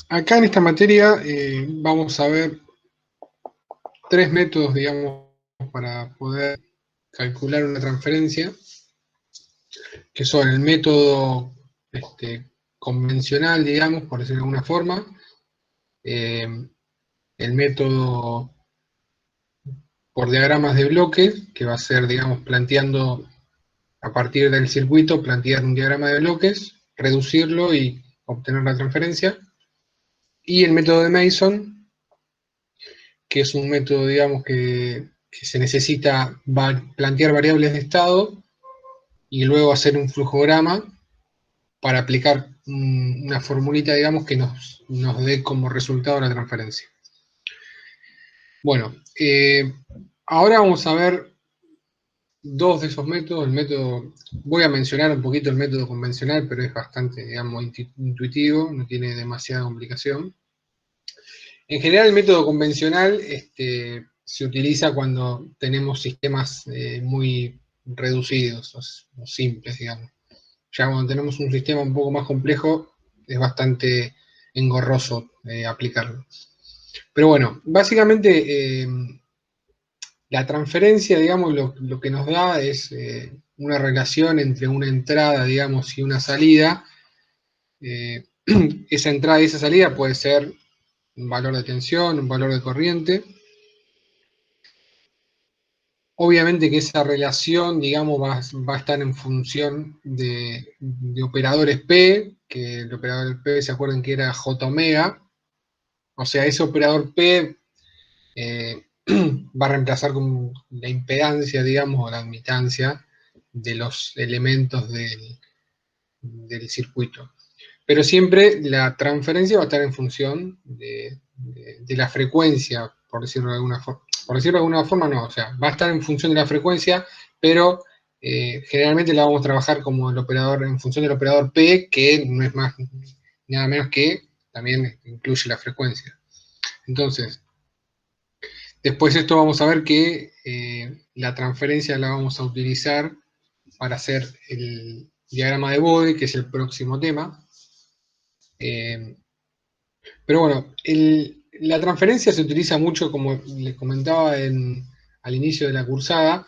Acá en esta materia vamos a ver tres métodos, digamos, para poder calcular una transferencia, que son el método convencional, digamos, por decirlo de alguna forma, eh, el método por diagramas de bloques, que va a ser, digamos, planteando a partir del circuito, plantear un diagrama de bloques, reducirlo y obtener la transferencia, y el método de Mason, que es un método, digamos, que se necesita plantear variables de estado y luego hacer un flujograma para aplicar una formulita, digamos, que nos dé como resultado la transferencia. Bueno, ahora vamos a ver dos de esos métodos. Voy a mencionar un poquito el método convencional, pero es bastante, digamos, intuitivo, no tiene demasiada complicación. En general, el método convencional se utiliza cuando tenemos sistemas muy reducidos o simples, digamos. Ya cuando tenemos un sistema un poco más complejo, es bastante engorroso aplicarlo. Pero bueno, básicamente la transferencia, digamos, lo que nos da es una relación entre una entrada, digamos, y una salida. Eh, esa entrada y esa salida puede ser un valor de tensión, un valor de corriente. Obviamente que esa relación, digamos, va a estar en función de operadores P, que el operador P, ¿se acuerdan que era J omega? O sea, ese operador P va a reemplazar con la impedancia, digamos, o la admitancia de los elementos del circuito. Pero siempre la transferencia va a estar en función de la frecuencia, por decirlo de alguna forma. Por decirlo de alguna forma, no, o sea, va a estar en función de la frecuencia, pero generalmente la vamos a trabajar como el operador, en función del operador P, que no es más nada menos que también incluye la frecuencia. Entonces, después de esto vamos a ver que la transferencia la vamos a utilizar para hacer el diagrama de Bode, que es el próximo tema. Eh, pero bueno, la transferencia se utiliza mucho, como les comentaba al inicio de la cursada,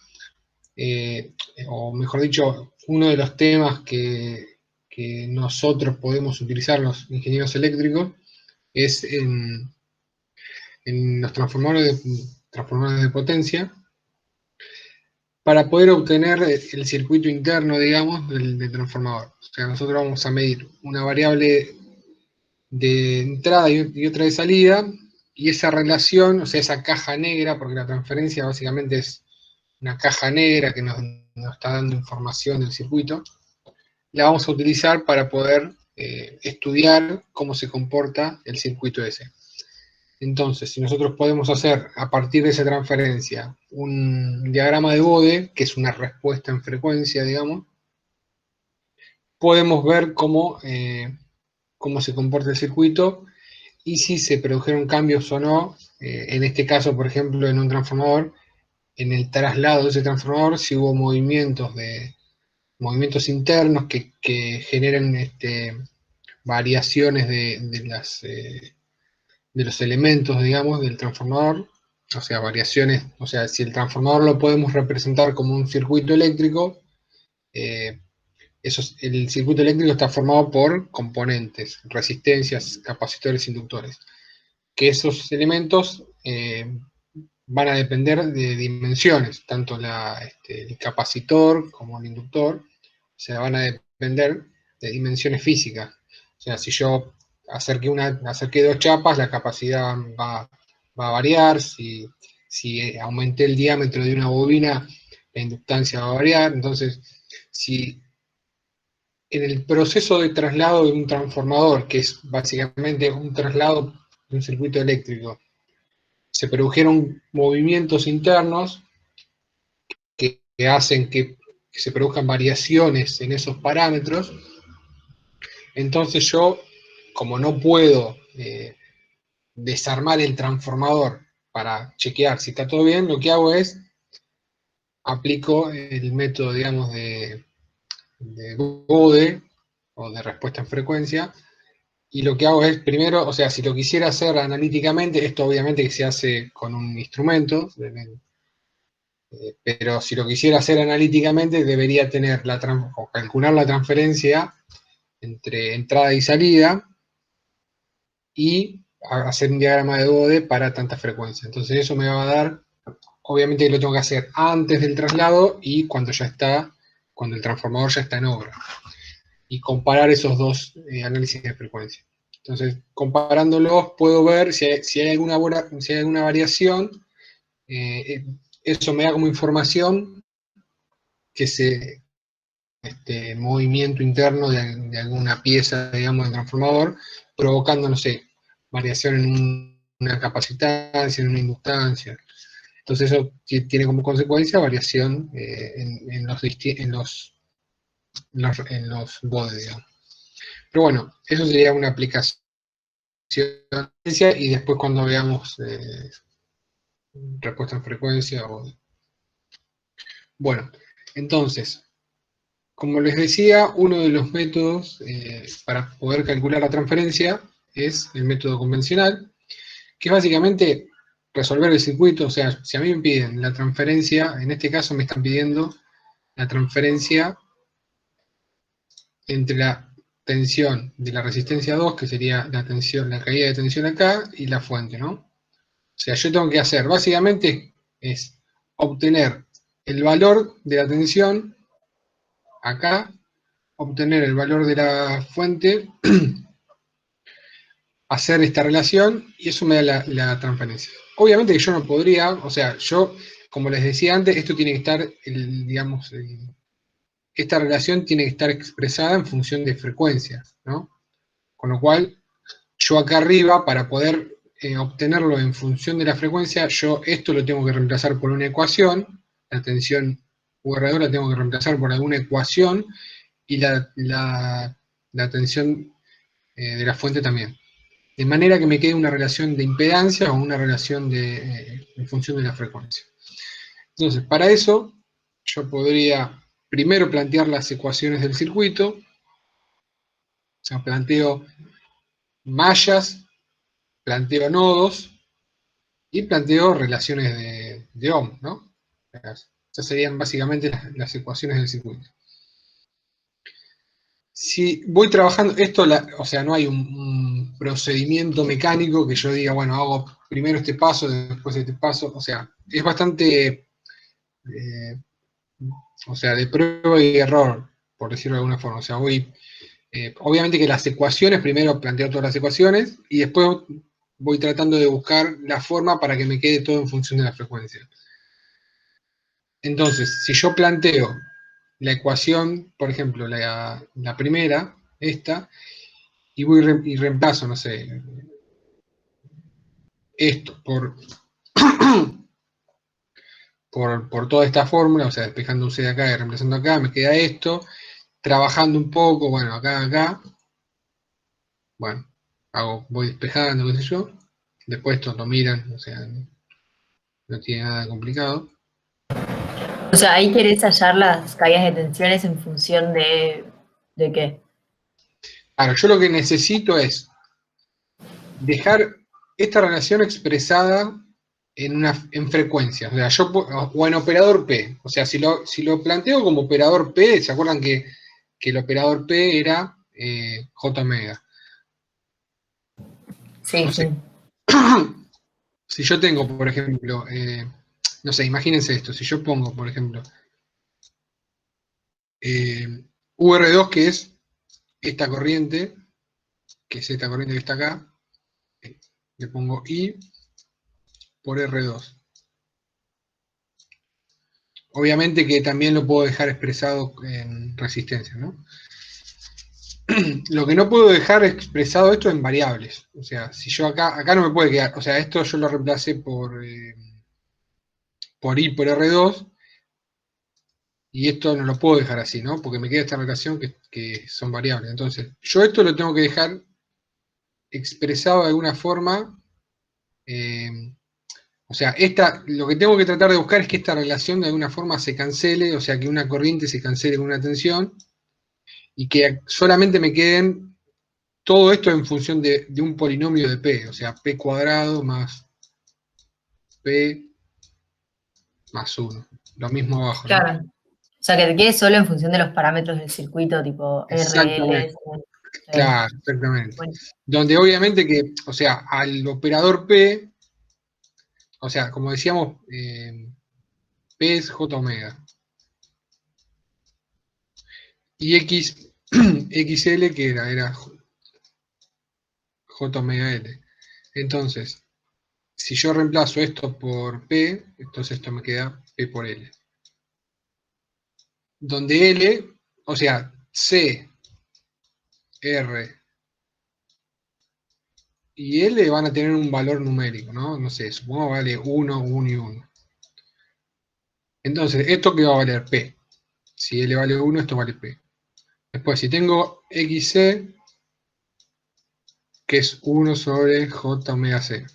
eh, o mejor dicho, uno de los temas que nosotros podemos utilizar los ingenieros eléctricos es en los transformadores de potencia, para poder obtener el circuito interno, digamos, del transformador. O sea, nosotros vamos a medir una variable de entrada y otra de salida, y esa relación, o sea, esa caja negra, porque la transferencia básicamente es una caja negra que nos está dando información del circuito, la vamos a utilizar para poder estudiar cómo se comporta el circuito ese. Entonces, si nosotros podemos hacer a partir de esa transferencia un diagrama de Bode, que es una respuesta en frecuencia, digamos, podemos ver cómo se comporta el circuito y si se produjeron cambios o no, en este caso, por ejemplo, en un transformador, en el traslado de ese transformador, si hubo movimientos internos que generan variaciones de los elementos, digamos, del transformador, o sea, variaciones, o sea, si el transformador lo podemos representar como un circuito eléctrico, eh, el circuito eléctrico está formado por componentes, resistencias, capacitores, inductores, que esos elementos van a depender de dimensiones, tanto el capacitor como el inductor, o sea, van a depender de dimensiones físicas. O sea, si yo acerqué dos chapas, la capacidad va a variar. Si aumenté el diámetro de una bobina, la inductancia va a variar. Entonces, si en el proceso de traslado de un transformador, que es básicamente un traslado de un circuito eléctrico, se produjeron movimientos internos que hacen que se produzcan variaciones en esos parámetros, entonces yo, como no puedo desarmar el transformador para chequear si está todo bien, lo que hago es aplico el método, digamos, de Bode o de respuesta en frecuencia, Y lo que hago es, primero, o sea, si lo quisiera hacer analíticamente, esto obviamente que se hace con un instrumento, pero si lo quisiera hacer analíticamente, debería tener o calcular la transferencia entre entrada y salida y hacer un diagrama de Bode para tanta frecuencia. Entonces eso me va a dar, obviamente lo tengo que hacer antes del traslado y cuando el transformador ya está en obra. Y comparar esos dos análisis de frecuencia. Entonces, comparándolos, puedo ver si hay alguna variación. Eso me da como información que movimiento interno de alguna pieza, digamos, del transformador, provocando, no sé, variación en una capacitancia, en una inductancia. Entonces eso tiene como consecuencia variación en los bodes, digamos. Pero bueno, eso sería una aplicación y después cuando veamos respuesta en frecuencia. Bueno, entonces, como les decía, uno de los métodos para poder calcular la transferencia es el método convencional, que es básicamente resolver el circuito. O sea, si a mí me piden la transferencia, en este caso me están pidiendo la transferencia entre la tensión de la resistencia 2, que sería la caída de tensión acá, y la fuente, ¿no? O sea, yo tengo que hacer, básicamente, es obtener el valor de la tensión acá, obtener el valor de la fuente, hacer esta relación, y eso me da la transferencia. Obviamente que yo no podría, o sea, yo, como les decía antes, esto tiene que estar, digamos, esta relación tiene que estar expresada en función de frecuencias, ¿no? Con lo cual, yo acá arriba, para poder obtenerlo en función de la frecuencia, yo esto lo tengo que reemplazar por una ecuación, la tensión UR2 la tengo que reemplazar por alguna ecuación, y la tensión de la fuente también. De manera que me quede una relación de impedancia o una relación en función de la frecuencia. Entonces, para eso, yo podría primero plantear las ecuaciones del circuito, o sea, planteo mallas, planteo nodos, y planteo relaciones de Ohm, ¿no? Estas serían básicamente las ecuaciones del circuito. Si voy trabajando, o sea, no hay un procedimiento mecánico que yo diga, bueno, hago primero este paso, después este paso, o sea, es bastante, o sea, de prueba y error, por decirlo de alguna forma. O sea, obviamente que las ecuaciones, primero planteo todas las ecuaciones, y después voy tratando de buscar la forma para que me quede todo en función de la frecuencia. Entonces, si yo planteo la ecuación, por ejemplo, la primera, esta, y reemplazo, no sé, esto por toda esta fórmula, o sea, despejando un C de acá y reemplazando acá, me queda esto, trabajando un poco, bueno, acá, bueno, voy despejando, qué sé yo, después esto lo miran, o sea, no tiene nada complicado. O sea, ahí querés hallar las caídas de tensiones en función ¿de qué? Claro, yo lo que necesito es dejar esta relación expresada en frecuencias, o sea, o en operador P. O sea, si lo planteo como operador P, ¿se acuerdan que el operador P era J omega? Sí, No sé. sí. Si yo tengo, por ejemplo, no sé, imagínense esto, si yo pongo, por ejemplo, UR2, que es esta corriente, que es esta corriente que está acá, le pongo I por R2. Obviamente que también lo puedo dejar expresado en resistencia, ¿no? Lo que no puedo dejar expresado esto en variables. O sea, si yo acá no me puede quedar, o sea, esto yo lo reemplacé por I por R2, y esto no lo puedo dejar así, ¿no? Porque me queda esta relación que son variables. Entonces, yo esto lo tengo que dejar expresado de alguna forma. eh, o sea, lo que tengo que tratar de buscar es que esta relación de alguna forma se cancele, o sea, que una corriente se cancele con una tensión, y que solamente me queden todo esto en función de un polinomio de P, o sea, P cuadrado más P más 1. Lo mismo abajo, ¿no? Claro. O sea, que te quede solo en función de los parámetros del circuito, tipo RL. Exactamente, claro, exactamente. Bueno, Donde obviamente que, o sea, al operador P, o sea, como decíamos, P es J omega. Y X, XL, que era J omega L. Entonces, si yo reemplazo esto por P, entonces esto me queda P por L. Donde L, o sea, C, R y L van a tener un valor numérico, ¿no? No sé, supongo que vale 1, 1 y 1. Entonces, ¿esto qué va a valer? P. Si L vale 1, esto vale P. Después, si tengo XC, que es 1 sobre J omega C.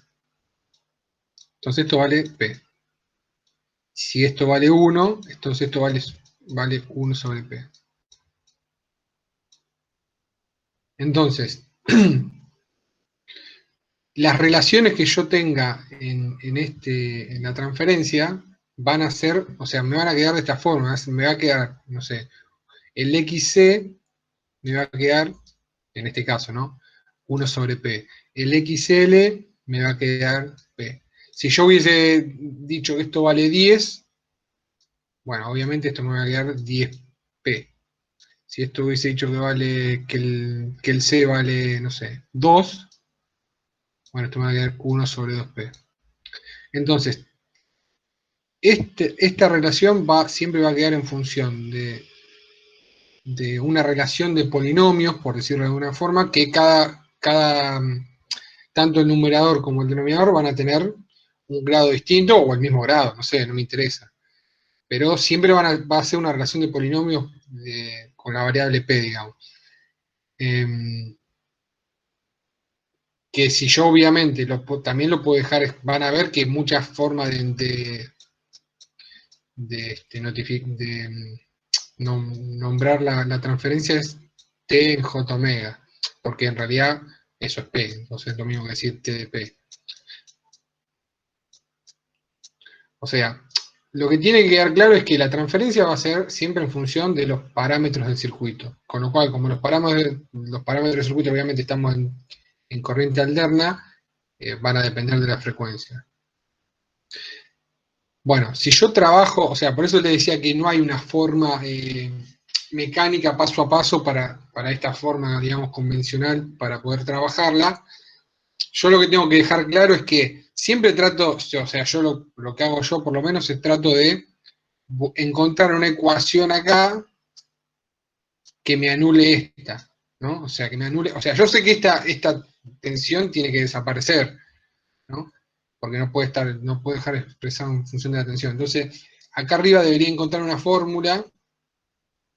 Entonces esto vale P. Si esto vale 1, entonces esto vale 1 sobre P. Entonces, las relaciones que yo tenga en la transferencia van a ser, o sea, me van a quedar de esta forma. Me va a quedar, no sé, el XC me va a quedar, en este caso, ¿no? 1 sobre P. El XL me va a quedar P. Si yo hubiese dicho que esto vale 10, bueno, obviamente esto me va a quedar 10P. Si esto hubiese dicho que el C vale, no sé, 2, bueno, esto me va a quedar 1 sobre 2P. Entonces, esta relación siempre va a quedar en función de una relación de polinomios, por decirlo de alguna forma, que tanto el numerador como el denominador van a tener un grado distinto o el mismo grado, no sé, no me interesa. Pero siempre va a ser una relación de polinomios con la variable p, digamos. Que si yo obviamente también lo puedo dejar, van a ver que muchas formas de nombrar la transferencia es T en J omega, porque en realidad eso es P, entonces es lo mismo que decir T de P. O sea, lo que tiene que quedar claro es que la transferencia va a ser siempre en función de los parámetros del circuito, con lo cual, como los parámetros del circuito obviamente estamos en corriente alterna, van a depender de la frecuencia. Bueno, si yo trabajo, o sea, por eso le decía que no hay una forma mecánica paso a paso para esta forma, digamos, convencional para poder trabajarla. Yo lo que tengo que dejar claro es que siempre trato, o sea, yo lo que hago yo por lo menos es trato de encontrar una ecuación acá que me anule esta, ¿no? O sea, que me anule, o sea, yo sé que esta tensión tiene que desaparecer, ¿no? Porque no puede dejar expresado en función de la tensión. Entonces, acá arriba debería encontrar una fórmula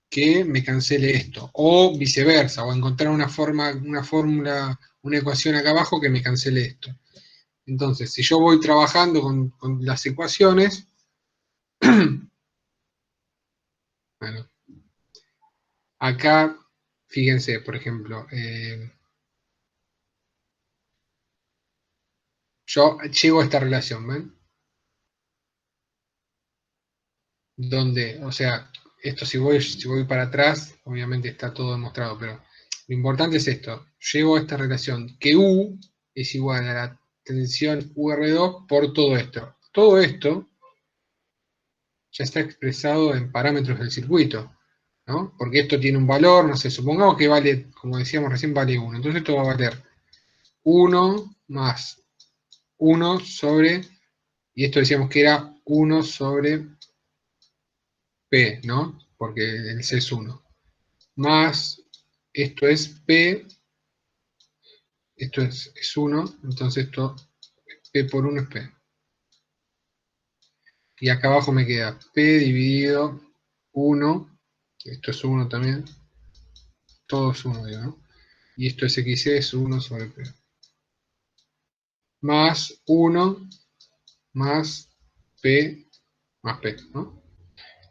que me cancele esto, o viceversa, o encontrar una fórmula, una ecuación acá abajo que me cancele esto. Entonces, si yo voy trabajando con las ecuaciones, bueno, acá, fíjense, por ejemplo, yo llego a esta relación, ¿ven? Donde, o sea, esto si voy para atrás, obviamente está todo demostrado, pero lo importante es esto. Llego a esta relación, que U es igual a la tensión UR2 por todo esto. Todo esto ya está expresado en parámetros del circuito, ¿no? Porque esto tiene un valor, no sé, supongamos que vale, como decíamos recién, vale 1. Entonces esto va a valer 1 más 1 sobre, y esto decíamos que era 1 sobre P, ¿no? Porque el C es 1. Más, esto es P, esto es 1, entonces esto, P por 1 es P. Y acá abajo me queda P dividido 1, esto es 1 también, todo es 1, digo, ¿no? Y esto es XC, es 1 sobre P. Más 1 más P más P, ¿no?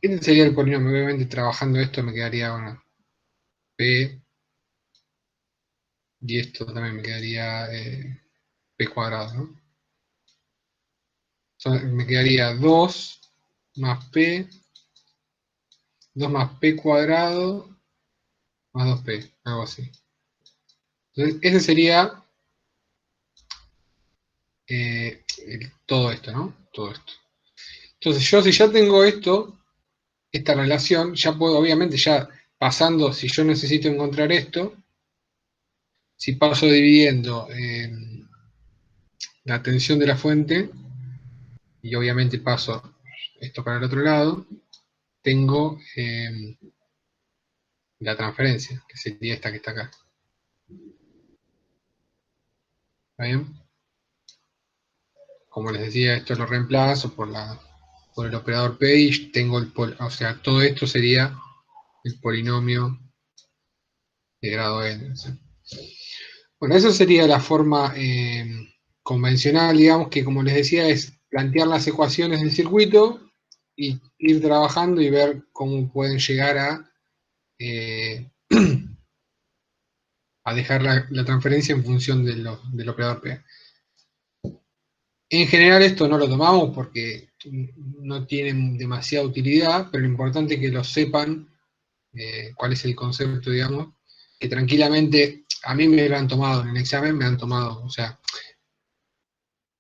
Este sería el polinomio. Obviamente trabajando esto me quedaría, bueno, P Y esto también me quedaría p cuadrado, ¿no? Me quedaría 2 más p, 2 más p cuadrado más 2p, algo así. Entonces, ese sería todo esto, ¿no? Todo esto. Entonces, yo si ya tengo esto, esta relación, ya puedo, obviamente, ya pasando, si yo necesito encontrar esto, si paso dividiendo la tensión de la fuente, y obviamente paso esto para el otro lado, tengo la transferencia, que sería esta que está acá. ¿Está bien? Como les decía, esto lo reemplazo por el operador P y tengo o sea, todo esto sería el polinomio de grado n. ¿Sí? Bueno, esa sería la forma convencional, digamos, que como les decía, es plantear las ecuaciones del circuito y ir trabajando y ver cómo pueden llegar a dejar la transferencia en función del operador P. En general esto no lo tomamos porque no tienen demasiada utilidad, pero lo importante es que lo sepan cuál es el concepto, digamos, que tranquilamente a mí me lo han tomado en el examen, me han tomado, o sea,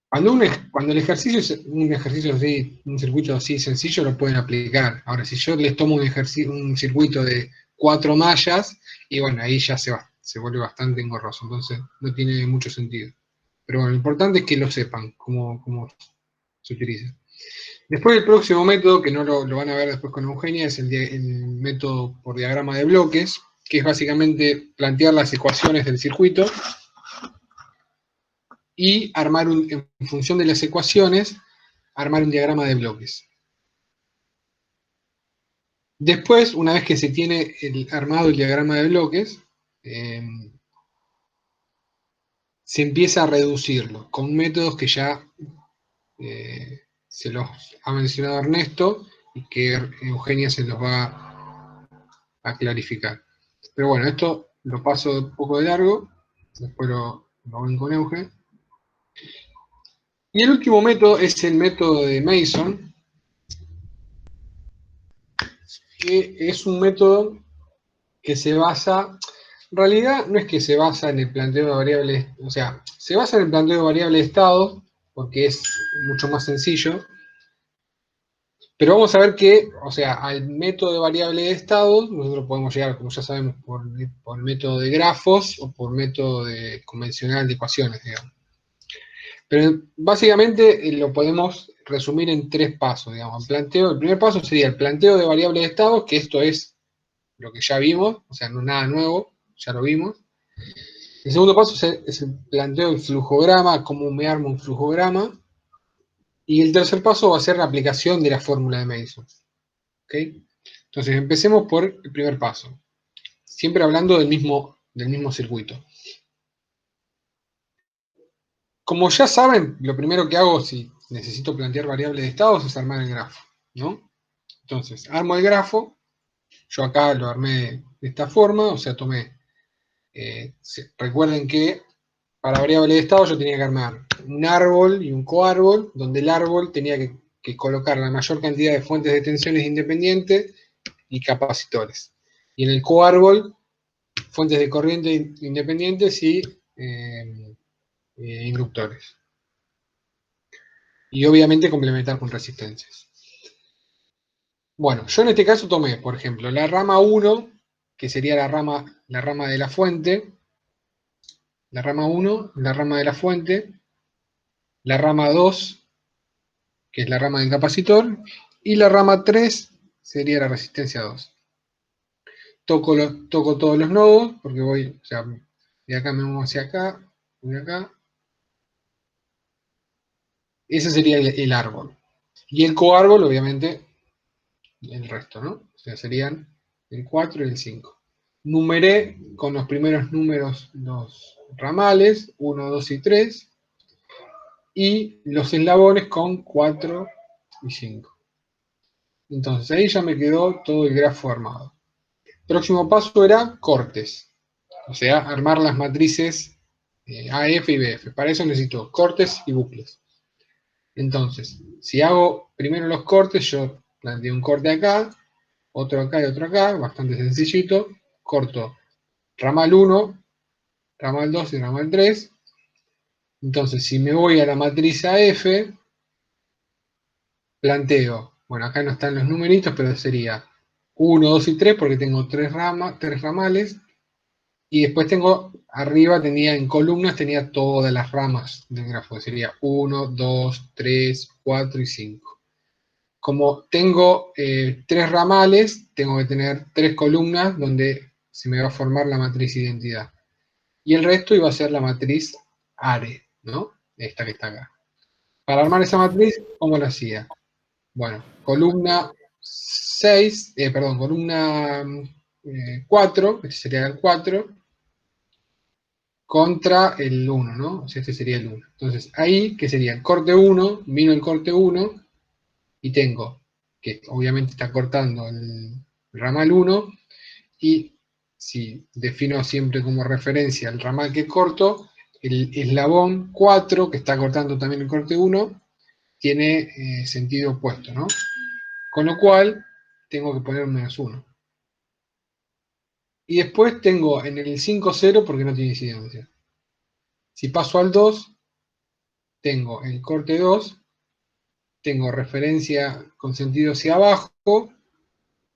cuando el ejercicio es un ejercicio así, un circuito así sencillo, lo pueden aplicar. Ahora, si yo les tomo un circuito de 4 mallas, y bueno, ahí ya se vuelve bastante engorroso, entonces no tiene mucho sentido. Pero bueno, lo importante es que lo sepan, cómo se utiliza. Después el próximo método, que no lo van a ver después con Eugenia, es el método por diagrama de bloques, que es básicamente plantear las ecuaciones del circuito y en función de las ecuaciones, armar un diagrama de bloques. Después, una vez que se tiene armado el diagrama de bloques, se empieza a reducirlo con métodos que ya se los ha mencionado Ernesto y que Eugenia se los va a clarificar. Pero bueno, esto lo paso un poco de largo, después lo ven con Euge. Y el último método es el método de Mason, que es un método que se basa, en realidad no es que se basa en el planteo de variables, o sea, se basa en el planteo de variables de estado, porque es mucho más sencillo, pero vamos a ver que, o sea, al método de variables de estado, nosotros podemos llegar, como ya sabemos, por método de grafos o por método convencional de ecuaciones, digamos. Pero básicamente lo podemos resumir en 3 pasos, digamos. El primer paso sería el planteo de variables de estado, que esto es lo que ya vimos, o sea, no es nada nuevo, ya lo vimos. El segundo paso es el planteo del flujograma, cómo me armo un flujograma. Y el tercer paso va a ser la aplicación de la fórmula de Mason. ¿Okay? Entonces, empecemos por el primer paso. Siempre hablando del mismo circuito. Como ya saben, lo primero que hago si necesito plantear variables de estados es armar el grafo, ¿no? Entonces, armo el grafo. Yo acá lo armé de esta forma, o sea, tomé. Recuerden que para variable de estado yo tenía que armar un árbol y un coárbol, donde el árbol tenía que colocar la mayor cantidad de fuentes de tensiones independientes y capacitores. Y en el coárbol, fuentes de corriente independientes y inductores. Y obviamente complementar con resistencias. Bueno, yo en este caso tomé, por ejemplo, la rama 1, que sería la rama de la fuente, la rama 1, la rama de la fuente, la rama 2, que es la rama del capacitor, y la rama 3 sería la resistencia 2. Toco todos los nodos, porque voy, o sea, de acá me muevo hacia acá, voy acá. Ese sería el árbol. Y el coárbol, obviamente, el resto, ¿no? O sea, serían el 4 y el 5. Numeré con los primeros números los ramales, 1, 2 y 3, y los eslabones con 4 y 5. Entonces ahí ya me quedó todo el grafo armado. Próximo paso era cortes. O sea, armar las matrices AF y BF. Para eso necesito cortes y bucles. Entonces, si hago primero los cortes, yo planteo un corte acá, otro acá y otro acá, bastante sencillito. Corto ramal 1, ramal 2 y ramal 3. Entonces, si me voy a la matriz AF, planteo, bueno, acá no están los numeritos, pero sería 1, 2 y 3 porque tengo tres ramales. Y después tengo, arriba tenía en columnas, tenía todas las ramas del grafo, sería 1, 2, 3, 4 y 5. Como tengo tres ramales, tengo que tener tres columnas donde se me va a formar la matriz identidad. Y el resto iba a ser la matriz ARE, ¿no? Esta que está acá. Para armar esa matriz, ¿cómo lo hacía? Bueno, columna 6, columna 4, este sería el 4, contra el 1, ¿no? O sea, este sería el 1. Entonces, ahí, ¿qué sería? El corte 1, vino el corte 1, y tengo, que obviamente está cortando el ramal 1, y si defino siempre como referencia el ramal que corto, el eslabón 4, que está cortando también el corte 1, tiene sentido opuesto, ¿no? Con lo cual, tengo que poner un menos 1. Y después tengo en el 5, 0 porque no tiene incidencia. Si paso al 2, tengo el corte 2, tengo referencia con sentido hacia abajo,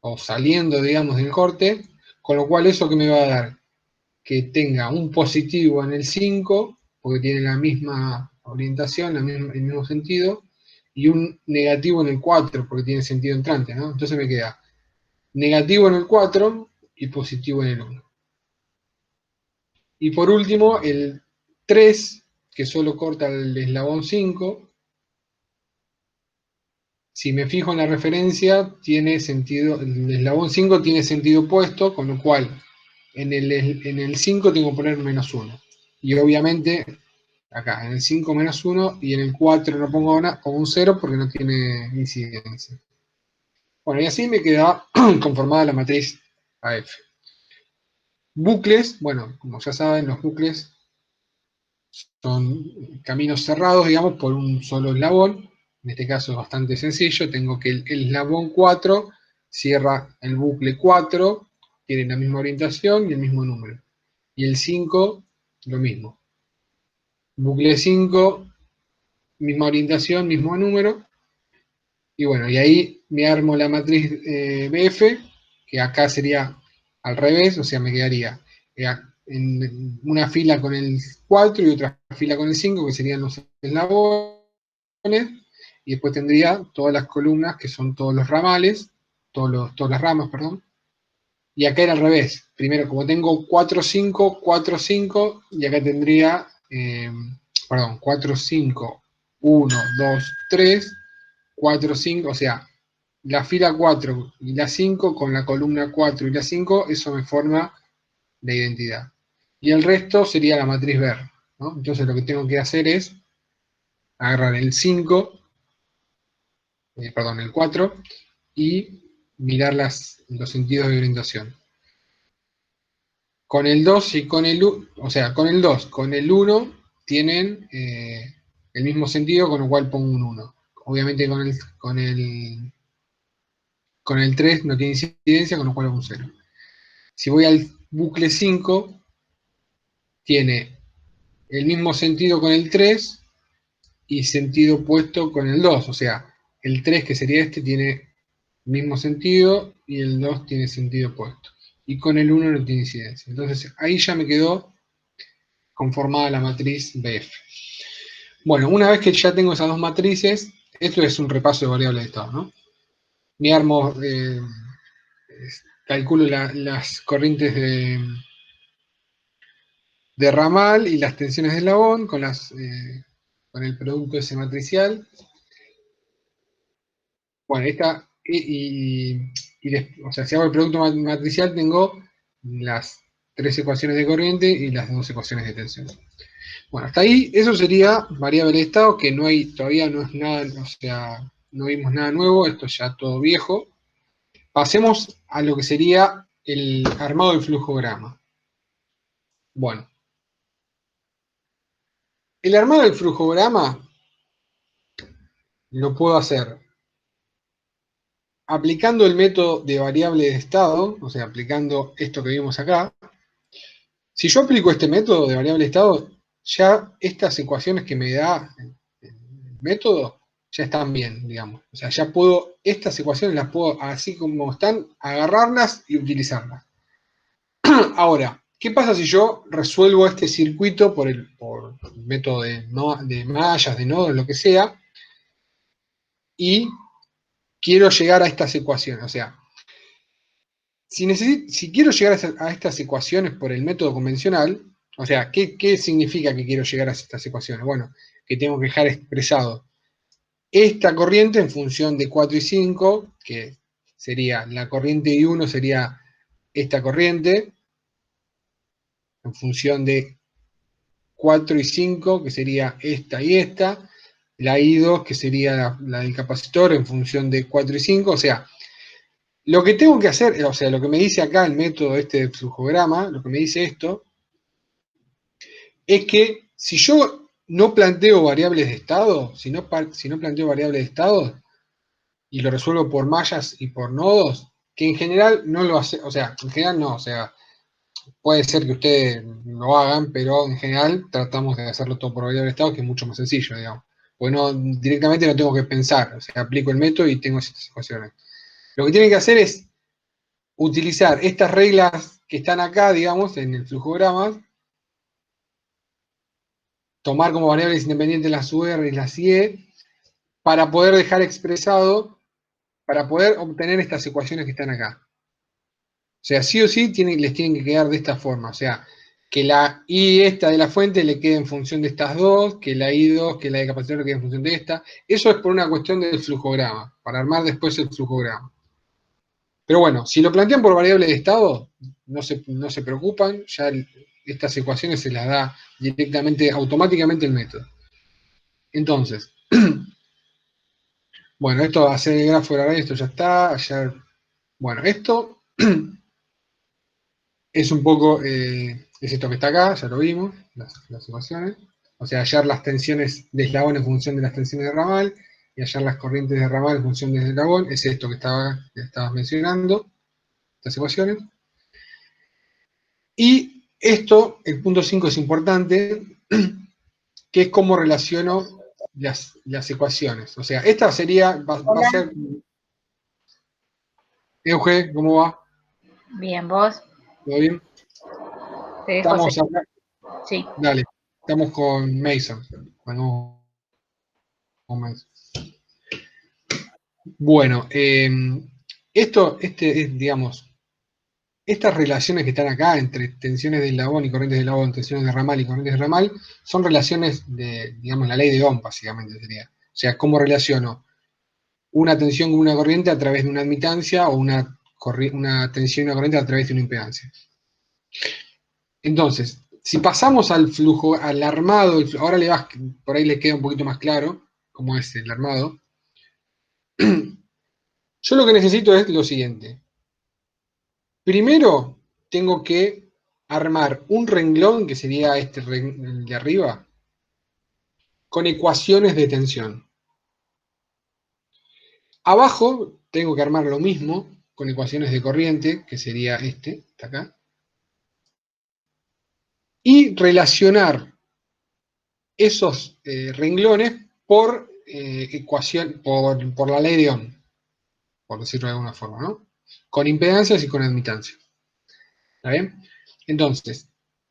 o saliendo, digamos, del corte, con lo cual eso que me va a dar, que tenga un positivo en el 5, porque tiene la misma orientación, el mismo sentido, y un negativo en el 4, porque tiene sentido entrante, ¿no? Entonces me queda negativo en el 4 y positivo en el 1. Y por último, el 3, que solo corta el eslabón 5, si me fijo en la referencia, tiene sentido, el eslabón 5 tiene sentido opuesto, con lo cual en el 5 tengo que poner menos 1. Y obviamente, acá, en el 5 menos 1, y en el 4 no pongo un 0 porque no tiene incidencia. Bueno, y así me queda conformada la matriz AF. Bucles, bueno, como ya saben, los bucles son caminos cerrados, digamos, por un solo eslabón. En este caso es bastante sencillo. Tengo que el eslabón 4 cierra el bucle 4, tiene la misma orientación y el mismo número. Y el 5, lo mismo. Bucle 5, misma orientación, mismo número. Y bueno, y ahí me armo la matriz BF, que acá sería al revés, o sea, me quedaría en una fila con el 4 y otra fila con el 5, que serían los eslabones, y después tendría todas las columnas, que son todos los ramales, todas las ramas, perdón. Y acá era al revés. Primero, como tengo 4, 5, 4, 5, y acá tendría, 4, 5, 1, 2, 3, 4, 5, o sea, la fila 4 y la 5 con la columna 4 y la 5, eso me forma la identidad. Y el resto sería la matriz ver, ¿no? Entonces lo que tengo que hacer es agarrar el 5, el 4, y mirar los sentidos de orientación. Con el 2 y con el 1, o sea, con el 2, con el 1 tienen el mismo sentido, con lo cual pongo un 1. Obviamente con el 3 no tiene incidencia, con lo cual pongo un 0. Si voy al bucle 5, tiene el mismo sentido con el 3 y sentido opuesto con el 2. O sea, el 3, que sería este, tiene el mismo sentido y el 2 tiene sentido opuesto. Y con el 1 no tiene incidencia. Entonces ahí ya me quedó conformada la matriz BF. Bueno, una vez que ya tengo esas dos matrices, esto es un repaso de variables de estado, ¿no? Me armo, calculo las corrientes de ramal y las tensiones de eslabón con el producto ese matricial. Bueno, o sea, si hago el producto matricial, tengo las tres ecuaciones de corriente y las dos ecuaciones de tensión. Bueno, hasta ahí, eso sería variable de estado, que no hay, todavía no es nada, o sea, no vimos nada nuevo, esto ya todo viejo. Pasemos a lo que sería el armado del flujograma. Bueno, el armado del flujograma lo puedo hacer aplicando el método de variable de estado, o sea, aplicando esto que vimos acá. Si yo aplico este método de variable de estado, ya estas ecuaciones que me da el método ya están bien, digamos. O sea, ya puedo, estas ecuaciones las puedo, así como están, agarrarlas y utilizarlas. Ahora, ¿qué pasa si yo resuelvo este circuito por el método de mallas, de nodos, lo que sea, y quiero llegar a estas ecuaciones? O sea, si quiero llegar a estas ecuaciones por el método convencional, o sea, ¿qué significa que quiero llegar a estas ecuaciones? Bueno, que tengo que dejar expresado esta corriente en función de 4 y 5, que sería la corriente I1 sería esta corriente, en función de 4 y 5, que sería esta y esta, la I2, que sería la del capacitor, en función de 4 y 5, o sea, lo que tengo que hacer, o sea, lo que me dice acá el método este de flujograma, lo que me dice esto, es que si yo no planteo variables de estado, si no planteo variables de estado y lo resuelvo por mallas y por nodos, que en general no lo hace, o sea, en general no, o sea, puede ser que ustedes lo hagan, pero en general tratamos de hacerlo todo por variable de estado, que es mucho más sencillo, digamos. Porque directamente no tengo que pensar, o sea, aplico el método y tengo estas ecuaciones. Lo que tienen que hacer es utilizar estas reglas que están acá, digamos, en el flujograma, tomar como variables independientes las UR y las IE, para poder dejar expresado, para poder obtener estas ecuaciones que están acá. O sea, sí o sí les tienen que quedar de esta forma. O sea, que la I esta de la fuente le quede en función de estas dos, que la I2, que la de capacitor le quede en función de esta. Eso es por una cuestión del flujograma, para armar después el flujograma. Pero bueno, si lo plantean por variable de estado, no se preocupan, ya estas ecuaciones se las da directamente, automáticamente el método. Entonces, bueno, esto va a ser el grafo de la radio, esto ya está, ayer, bueno, esto es un poco, es esto que está acá, ya lo vimos, las ecuaciones. O sea, hallar las tensiones de eslabón en función de las tensiones de ramal y hallar las corrientes de ramal en función de eslabón, es esto que estabas mencionando, estas ecuaciones. Y esto, el punto 5 es importante, que es cómo relaciono las ecuaciones. O sea, esta sería, va a ser... Euge, ¿cómo va? Bien, ¿vos? ¿Todo bien? Te dejo Estamos acá. Sí. Dale, estamos con Mason. Bueno, con Mason. Bueno, digamos, estas relaciones que están acá entre tensiones de eslabón y corrientes de eslabón, tensiones de ramal y corrientes de ramal, son relaciones de, digamos, la ley de Ohm, básicamente sería. O sea, cómo relaciono una tensión con una corriente a través de una admitancia o una tensión y una corriente a través de una impedancia. Entonces, si pasamos al flujo, al armado, ahora por ahí les queda un poquito más claro cómo es el armado. Yo lo que necesito es lo siguiente. Primero, tengo que armar un renglón, que sería este de arriba, con ecuaciones de tensión. Abajo tengo que armar lo mismo con ecuaciones de corriente, que sería está acá. Y relacionar esos renglones por ecuación, por la ley de Ohm, por decirlo de alguna forma, ¿no? Con impedancias y con admitancias. ¿Está bien? Entonces,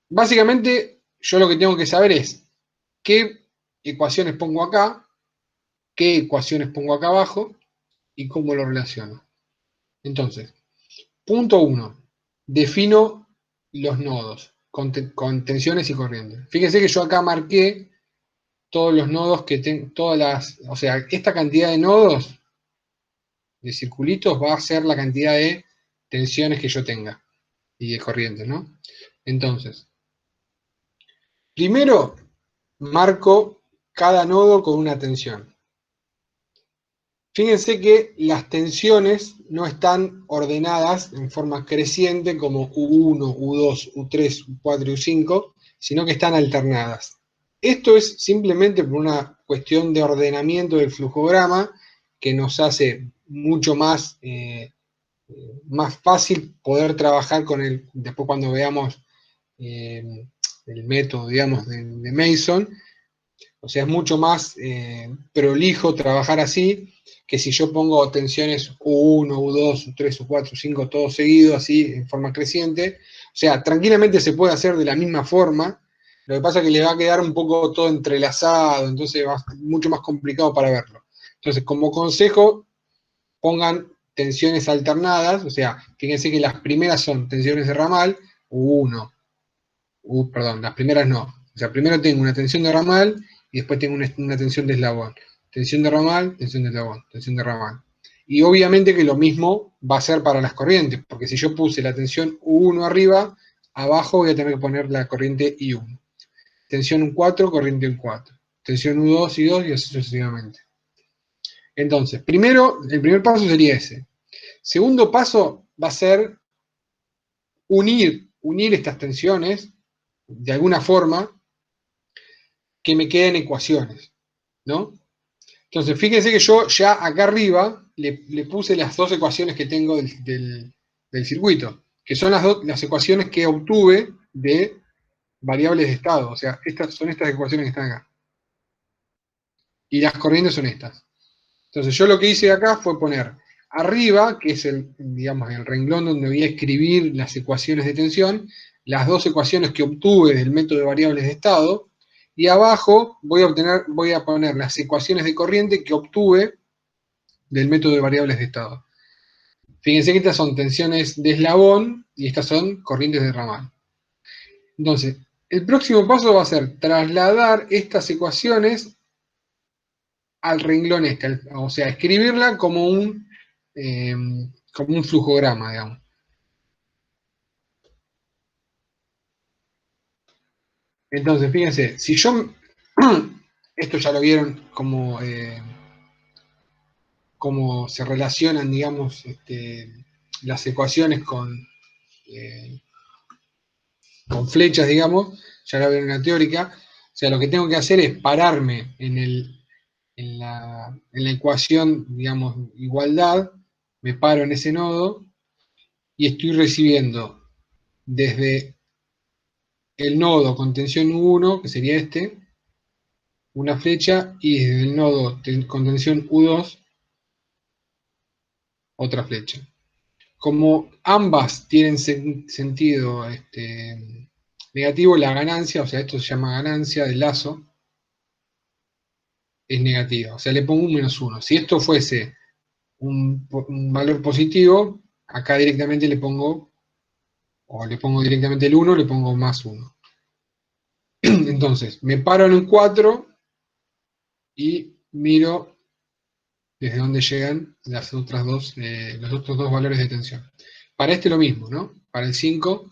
básicamente, yo lo que tengo que saber es qué ecuaciones pongo acá, qué ecuaciones pongo acá abajo y cómo lo relaciono. Entonces, punto 1. Defino los nodos con tensiones y corrientes. Fíjense que yo acá marqué todos los nodos que tengo, o sea, esta cantidad de nodos, de circulitos, va a ser la cantidad de tensiones que yo tenga y de corrientes, ¿no? Entonces, primero marco cada nodo con una tensión. Fíjense que las tensiones no están ordenadas en forma creciente como U1, U2, U3, U4 y U5, sino que están alternadas. Esto es simplemente por una cuestión de ordenamiento del flujograma que nos hace mucho más fácil poder trabajar con él después cuando veamos el método, digamos, de Mason. O sea, es mucho más prolijo trabajar así que si yo pongo tensiones U1, U2, U3, U4, U5, todo seguido, así, en forma creciente. O sea, tranquilamente se puede hacer de la misma forma, lo que pasa es que le va a quedar un poco todo entrelazado, entonces va a ser mucho más complicado para verlo. Entonces, como consejo, pongan tensiones alternadas, o sea, fíjense que las primeras son tensiones de ramal, U1, perdón, las primeras no. O sea, primero tengo una tensión de ramal y después tengo una tensión de eslabón. Tensión de ramal, tensión de eslabón, tensión de ramal. Y obviamente que lo mismo va a ser para las corrientes, porque si yo puse la tensión U1 arriba, abajo voy a tener que poner la corriente I1. Tensión U4, corriente U4. Tensión U2 y 2 y así sucesivamente. Entonces, primero, el primer paso sería ese. Segundo paso va a ser unir estas tensiones de alguna forma que me queden ecuaciones, ¿no? Entonces, fíjense que yo ya acá arriba le puse las dos ecuaciones que tengo del circuito, que son las ecuaciones que obtuve de variables de estado. O sea, son estas ecuaciones que están acá. Y las corrientes son estas. Entonces, yo lo que hice acá fue poner arriba, que es digamos, el renglón donde voy a escribir las ecuaciones de tensión, las dos ecuaciones que obtuve del método de variables de estado, y abajo voy a poner las ecuaciones de corriente que obtuve del método de variables de estado. Fíjense que estas son tensiones de eslabón y estas son corrientes de ramal. Entonces, el próximo paso va a ser trasladar estas ecuaciones al renglón este, o sea, escribirla como un flujograma, digamos. Entonces, fíjense, si yo, esto ya lo vieron como se relacionan, digamos, las ecuaciones con flechas, digamos, ya lo vieron en la teórica. O sea, lo que tengo que hacer es pararme en la ecuación, digamos, igualdad, me paro en ese nodo y estoy recibiendo desde el nodo con tensión U1, que sería una flecha, y desde el nodo con tensión U2, otra flecha. Como ambas tienen sentido negativo, la ganancia, o sea, esto se llama ganancia del lazo, es negativa. O sea, le pongo un -1. Si esto fuese un valor positivo, acá directamente le pongo directamente el 1, le pongo +1. Entonces, me paro en un 4 y miro desde dónde llegan los otros dos valores de tensión. Para este lo mismo, ¿no? Para el 5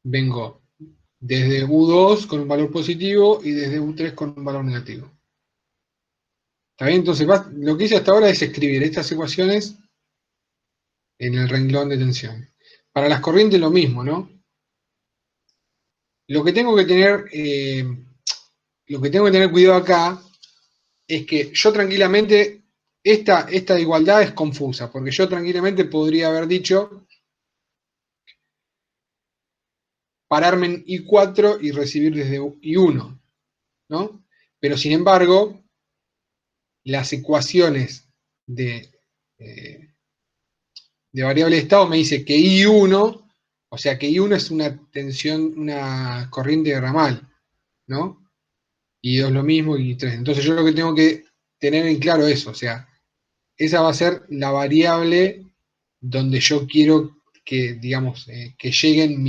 vengo desde U2 con un valor positivo y desde U3 con un valor negativo. ¿Está bien? Entonces, lo que hice hasta ahora es escribir estas ecuaciones en el renglón de tensión. Para las corrientes lo mismo, ¿no? Lo que tengo que tener cuidado acá es que yo tranquilamente, esta igualdad es confusa, porque yo tranquilamente podría haber dicho pararme en I4 y recibir desde I1, ¿no? Pero sin embargo, las ecuaciones de variable de estado me dice que I1, o sea que I1 es una corriente de ramal, ¿no? Y 2 lo mismo, y 3. Entonces yo lo que tengo que tener en claro eso, o sea, esa va a ser la variable donde yo quiero que, digamos, que lleguen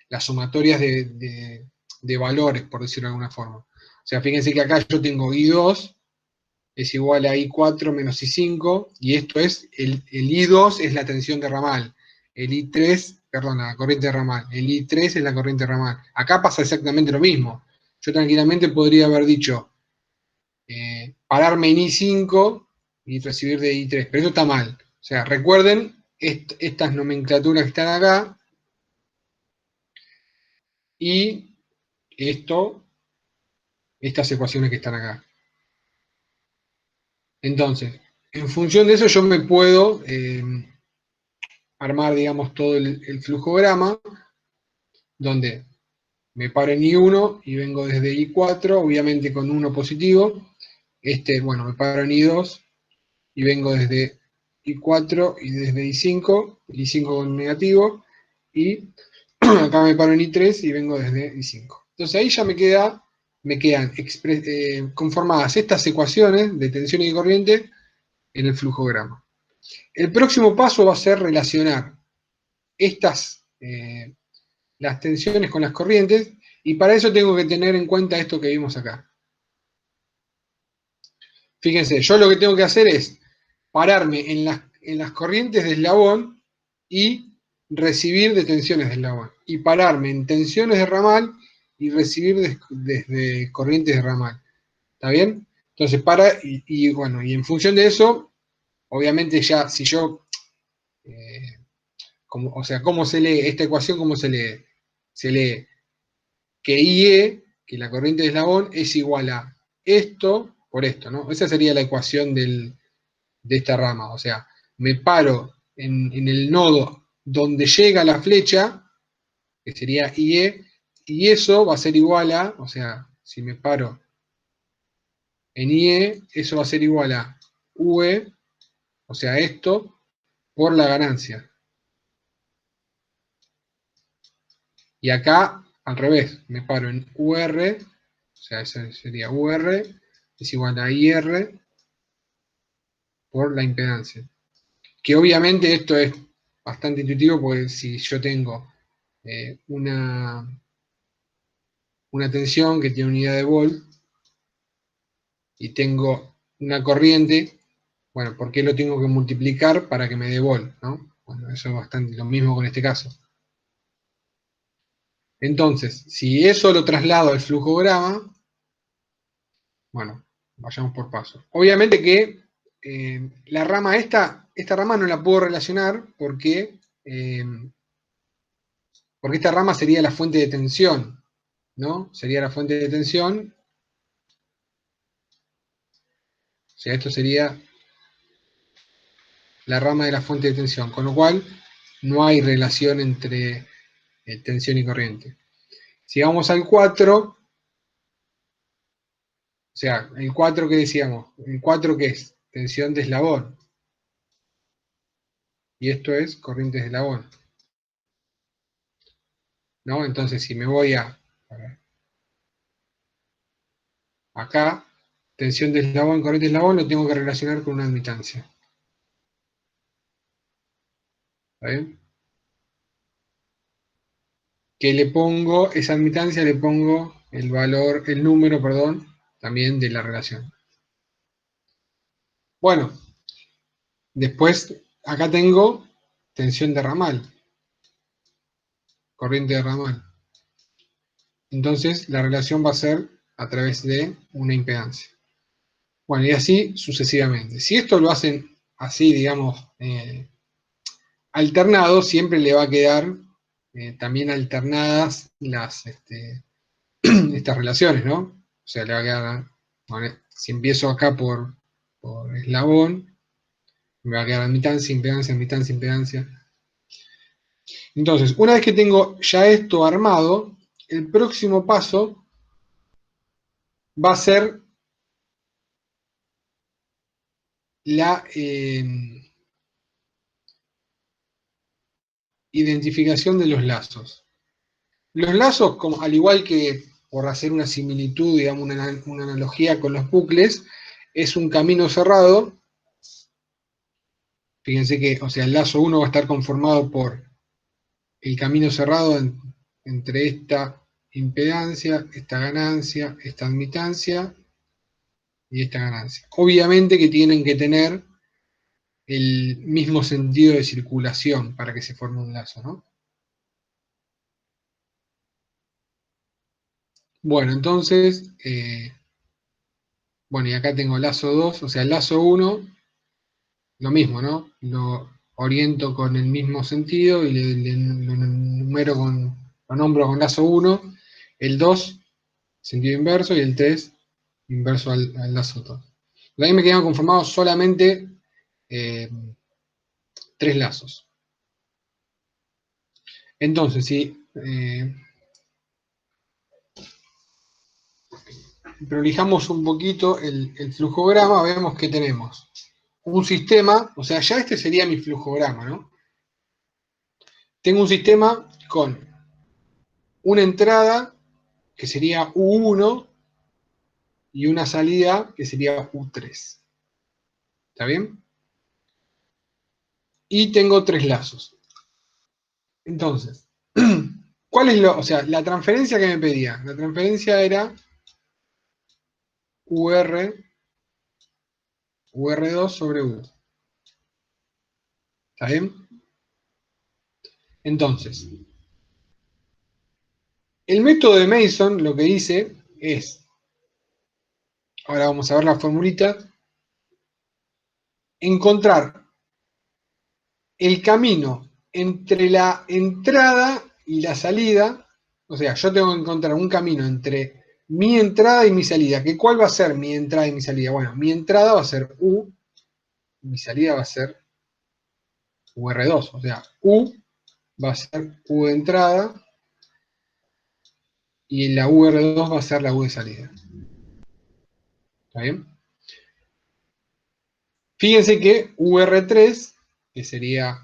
las sumatorias de valores, por decirlo de alguna forma. O sea, fíjense que acá yo tengo I2 es igual a I4 menos I5, y esto es, el I2 es la tensión de ramal, el I3, perdón, la corriente de ramal, el I3 es la corriente de ramal. Acá pasa exactamente lo mismo. Yo tranquilamente podría haber dicho pararme en I5 y recibir de I3, pero eso está mal. O sea, recuerden estas nomenclaturas que están acá y estas ecuaciones que están acá. Entonces, en función de eso yo me puedo armar, digamos, todo el flujograma, donde me paro en I1 y vengo desde I4, obviamente con 1 positivo. Bueno, me paro en I2 y vengo desde I4 y desde I5 con negativo, y acá me paro en I3 y vengo desde I5. Entonces ahí ya me quedan conformadas estas ecuaciones de tensión y corriente en el flujograma. El próximo paso va a ser relacionar las tensiones con las corrientes, y para eso tengo que tener en cuenta esto que vimos acá. Fíjense, yo lo que tengo que hacer es pararme en las corrientes de eslabón y recibir de tensiones de eslabón. Y pararme en tensiones de ramal y recibir desde corrientes de ramal. ¿Está bien? Entonces, bueno, y en función de eso, obviamente ya, si yo, o sea, ¿cómo se lee esta ecuación? ¿Cómo se lee? Se lee que IE, que la corriente de eslabón, es igual a esto por esto, ¿no? Esa sería la ecuación de esta rama. O sea, me paro en el nodo donde llega la flecha, que sería IE, y eso va a ser igual a, o sea, si me paro en IE, eso va a ser igual a UE, o sea, esto, por la ganancia. Y acá, al revés, me paro en UR, o sea, eso sería UR, es igual a IR por la impedancia. Que obviamente esto es bastante intuitivo, porque si yo tengo una tensión que tiene unidad de volt y tengo una corriente, bueno, ¿por qué lo tengo que multiplicar para que me dé volt, ¿no? Bueno, eso es bastante lo mismo con este caso. Entonces, si eso lo traslado al flujograma, bueno, vayamos por pasos. Obviamente que la rama esta rama no la puedo relacionar porque esta rama sería la fuente de tensión, ¿no? Sería la fuente de tensión. O sea, esto sería la rama de la fuente de tensión, con lo cual no hay relación entre tensión y corriente. Si vamos al 4, o sea, el 4 que decíamos, el 4 que es tensión de eslabón, y esto es corrientes de eslabón, ¿no? Entonces, si me voy acá, tensión de eslabón, corriente de eslabón, lo tengo que relacionar con una admitancia. ¿Está bien? Que le pongo, esa admitancia le pongo el número, perdón, también de la relación. Bueno, después acá tengo tensión de ramal, corriente de ramal. Entonces la relación va a ser a través de una impedancia. Bueno, y así sucesivamente. Si esto lo hacen así, digamos, alternado, siempre le va a quedar también alternadas estas relaciones, ¿no? O sea, le va a quedar, bueno, si empiezo acá por eslabón, me va a quedar admitancia, impedancia, admitancia, impedancia. Entonces, una vez que tengo ya esto armado, el próximo paso va a ser la identificación de los lazos. Los lazos, como, al igual que por hacer una similitud, digamos, una analogía con los bucles, es un camino cerrado. Fíjense que, o sea, el lazo 1 va a estar conformado por el camino cerrado entre esta impedancia, esta ganancia, esta admitancia y esta ganancia. Obviamente que tienen que tener el mismo sentido de circulación para que se forme un lazo, ¿no? Bueno, entonces, Bueno, y acá tengo lazo 2, o sea, el lazo 1, lo mismo, ¿no? Lo oriento con el mismo sentido y lo numero lo nombro con lazo 1, el 2, sentido inverso, y el 3, inverso al lazo 2. De ahí me quedan conformados solamente 3 lazos. Entonces, si prolijamos un poquito el flujograma, vemos que tenemos un sistema, o sea, ya este sería mi flujograma, ¿no? Tengo un sistema con una entrada que sería U1 y una salida que sería U3. ¿Está bien? Y tengo 3 lazos. Entonces, ¿cuál es o sea, la transferencia que me pedía? La transferencia era UR2 sobre U. ¿Está bien? Entonces, el método de Mason lo que dice es, ahora vamos a ver la formulita, encontrar el camino entre la entrada y la salida, o sea, yo tengo que encontrar un camino entre mi entrada y mi salida. ¿Cuál va a ser mi entrada y mi salida? Bueno, mi entrada va a ser U, mi salida va a ser UR2, o sea, U va a ser U de entrada y la UR2 va a ser la U de salida. ¿Está bien? Fíjense que UR3, que sería,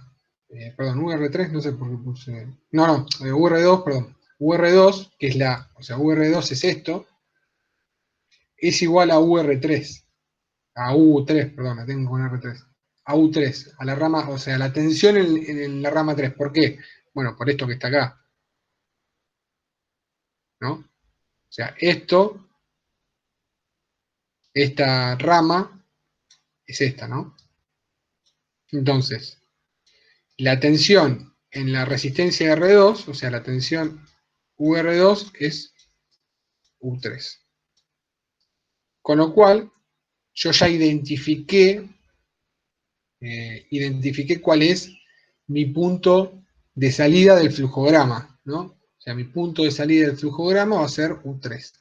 perdón, UR3, no sé por qué puse, no, UR2, perdón, UR2, que es o sea, UR2 es esto, es igual a UR3, a U3, perdón, la tengo con R3, a U3, a la rama, o sea, la tensión en la rama 3. ¿Por qué? Bueno, por esto que está acá, ¿no? O sea, esta rama es esta, ¿no? Entonces, la tensión en la resistencia R2, o sea, la tensión UR2 es U3. Con lo cual, yo ya identifiqué cuál es mi punto de salida del flujograma, ¿no? O sea, mi punto de salida del flujograma va a ser U3,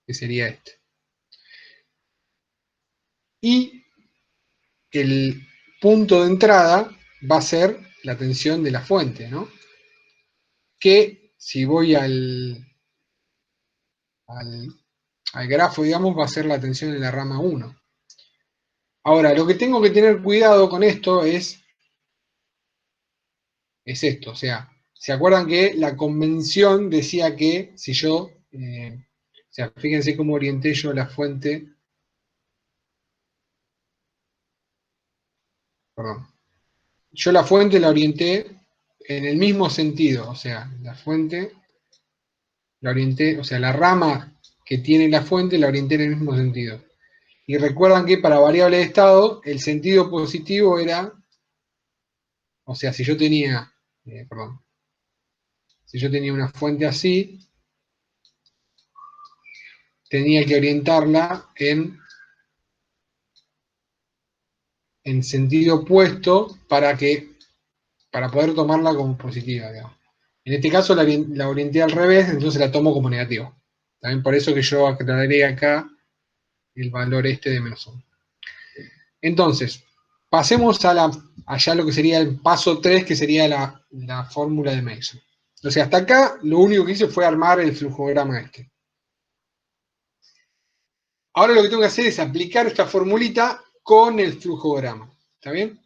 que sería este. Y el punto de entrada va a ser la tensión de la fuente, ¿no? Que si voy al grafo, digamos, va a ser la tensión en la rama 1. Ahora, lo que tengo que tener cuidado con esto es esto, o sea, ¿se acuerdan que la convención decía que si yo, o sea, fíjense cómo orienté yo la fuente, perdón, yo la fuente la orienté en el mismo sentido, o sea, la fuente la orienté, o sea, la rama que tiene la fuente la orienté en el mismo sentido. Y recuerdan que para variable de estado, el sentido positivo era, o sea, si yo tenía, perdón, si yo tenía una fuente así, tenía que orientarla en sentido opuesto para poder tomarla como positiva, digamos. En este caso la orienté al revés, entonces la tomo como negativa. También por eso que yo aclararé acá el valor este de menos 1. Entonces, pasemos allá lo que sería el paso 3, que sería la fórmula de Mason. O sea, hasta acá lo único que hice fue armar el flujograma este. Ahora lo que tengo que hacer es aplicar esta formulita con el flujograma. ¿Está bien?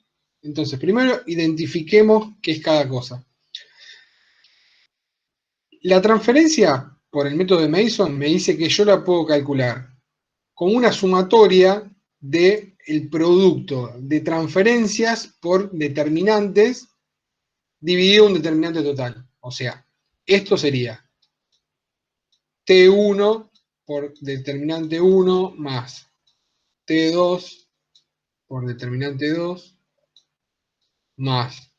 Entonces, primero identifiquemos qué es cada cosa. La transferencia por el método de Mason me dice que yo la puedo calcular como una sumatoria del producto de transferencias por determinantes dividido un determinante total. O sea, esto sería T1 por determinante 1 más T2 por determinante 2 más,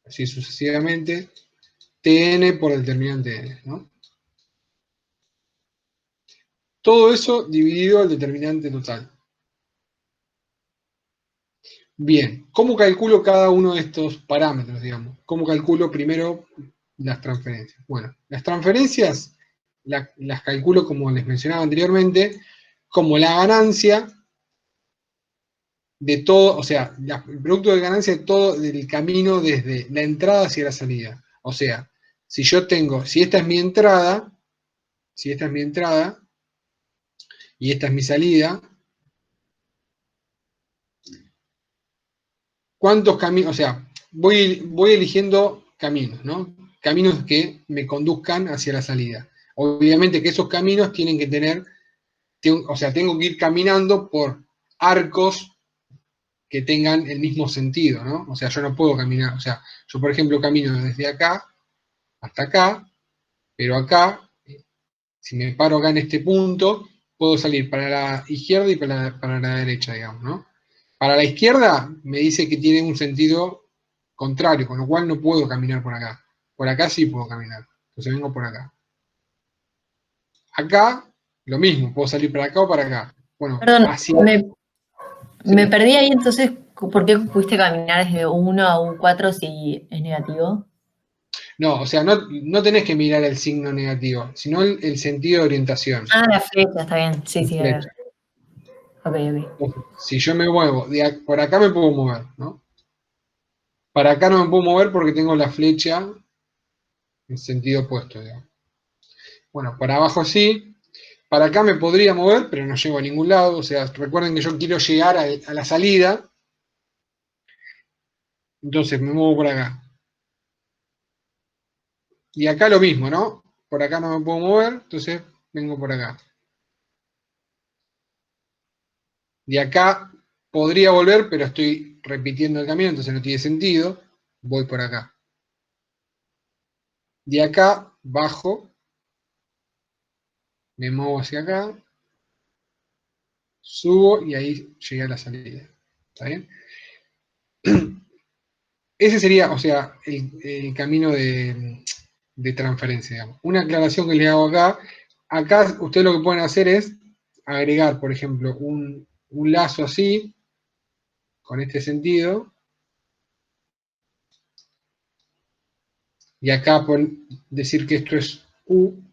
así sucesivamente, Tn por determinante n, ¿no? Todo eso dividido al determinante total. Bien, ¿cómo calculo cada uno de estos parámetros, digamos? ¿Cómo calculo primero las transferencias? Bueno, las transferencias las calculo, como les mencionaba anteriormente, como la ganancia de todo, o sea, el producto de ganancia de todo del camino desde la entrada hacia la salida. O sea, si esta es mi entrada, si esta es mi entrada y esta es mi salida, ¿cuántos caminos? O sea, voy eligiendo caminos, ¿no? Caminos que me conduzcan hacia la salida. Obviamente que esos caminos tienen que tener, o sea, tengo que ir caminando por arcos que tengan el mismo sentido, ¿no? O sea, yo no puedo caminar, o sea, yo por ejemplo camino desde acá hasta acá, pero acá, si me paro acá en este punto, puedo salir para la izquierda y para la derecha, digamos, ¿no? Para la izquierda me dice que tiene un sentido contrario, con lo cual no puedo caminar por acá. Por acá sí puedo caminar, entonces vengo por acá. Acá, lo mismo, puedo salir para acá o para acá. Bueno, Perdón, hacia... me Sí. perdí ahí, entonces, ¿por qué pudiste caminar desde U1 a U4 si es negativo? No, o sea, no tenés que mirar el signo negativo, sino el sentido de orientación. Ah, la flecha, está bien. Sí, La sí, a ver. flecha. Ok, ok. Entonces, si yo me muevo, por acá me puedo mover, ¿no? Para acá no me puedo mover porque tengo la flecha en sentido opuesto, digamos. Bueno, para abajo sí. Para acá me podría mover, pero no llego a ningún lado. O sea, recuerden que yo quiero llegar a la salida, entonces me muevo por acá. Y acá lo mismo, ¿no? Por acá no me puedo mover, entonces vengo por acá. De acá podría volver, pero estoy repitiendo el camino, entonces no tiene sentido. Voy por acá. De acá bajo, me muevo hacia acá, subo y ahí llegué a la salida. ¿Está bien? Ese sería, o sea, el camino de transferencia, digamos. Una aclaración que les hago acá. Acá ustedes lo que pueden hacer es agregar, por ejemplo, un lazo así, con este sentido, y acá decir que esto es U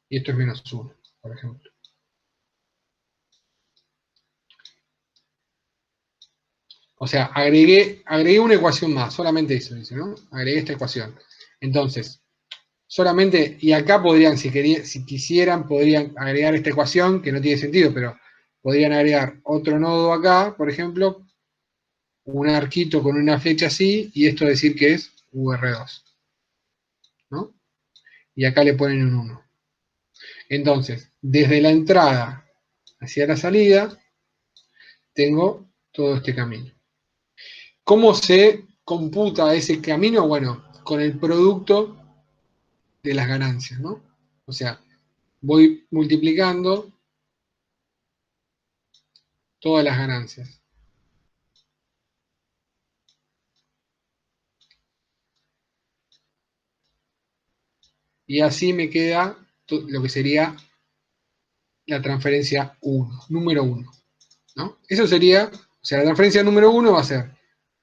y esto es menos 1, por ejemplo. O sea, agregué una ecuación más, solamente eso dice, ¿no? Agregué esta ecuación. Entonces, solamente, y acá podrían, si quisieran, podrían agregar esta ecuación, que no tiene sentido, pero podrían agregar otro nodo acá, por ejemplo, un arquito con una flecha así, y esto decir que es UR2, ¿no? Y acá le ponen un 1. Entonces, desde la entrada hacia la salida, tengo todo este camino. ¿Cómo se computa ese camino? Bueno, con el producto de las ganancias, ¿no? O sea, voy multiplicando todas las ganancias. Y así me queda lo que sería la transferencia 1, número 1, ¿no? Eso sería, o sea, la transferencia número 1 va a ser,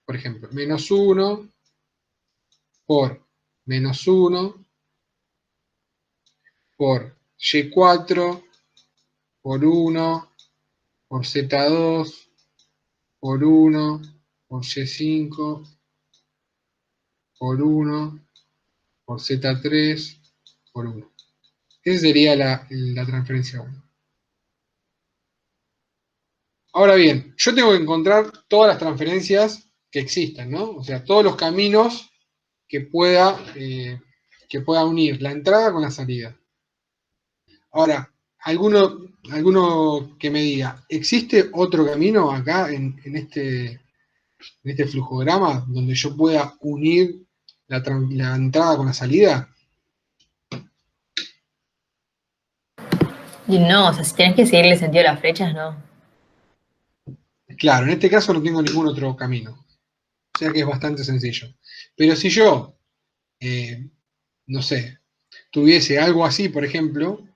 por ejemplo, menos 1 por menos 1 por Y4 por 1 por Z2 por 1 por Y5 por 1 por Z3 por 1. Esa sería la transferencia 1. Ahora bien, yo tengo que encontrar todas las transferencias que existan, ¿no? O sea, todos los caminos que pueda unir la entrada con la salida. Ahora, alguno que me diga, ¿existe otro camino acá en este flujograma donde yo pueda unir la entrada con la salida? Y no, o sea, si tenés que seguirle el sentido de las flechas, no. Claro, en este caso no tengo ningún otro camino. O sea que es bastante sencillo. Pero si yo, no sé, tuviese algo así, por ejemplo,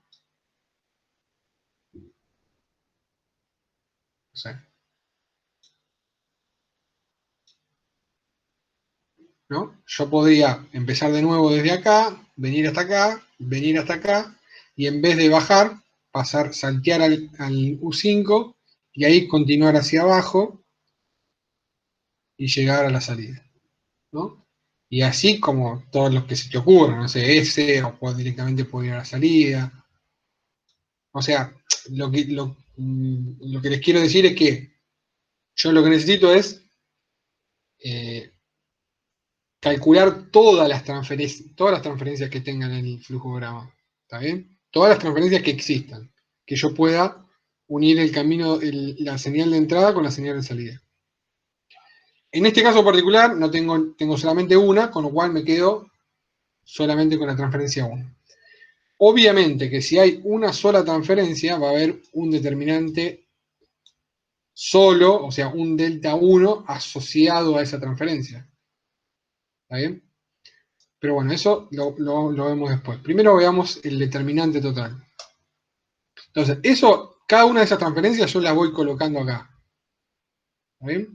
¿no? Yo podría empezar de nuevo desde acá, venir hasta acá, venir hasta acá, y en vez de bajar, saltear al U5 y ahí continuar hacia abajo y llegar a la salida, ¿no? Y así como todos los que se te ocurran, no sé, ese, o directamente puedo ir a la salida. O sea, lo que les quiero decir es que yo lo que necesito es eh, calcular todas las transferencias que tengan en el flujograma. ¿Está bien? Todas las transferencias que existan. Que yo pueda unir el camino, la señal de entrada con la señal de salida. En este caso particular no tengo solamente una, con lo cual me quedo solamente con la transferencia 1. Obviamente que si hay una sola transferencia, va a haber un determinante solo, o sea, un delta 1 asociado a esa transferencia. ¿Está bien? Pero bueno, eso lo vemos después. Primero veamos el determinante total. Entonces, cada una de esas transferencias yo la voy colocando acá. ¿Está bien?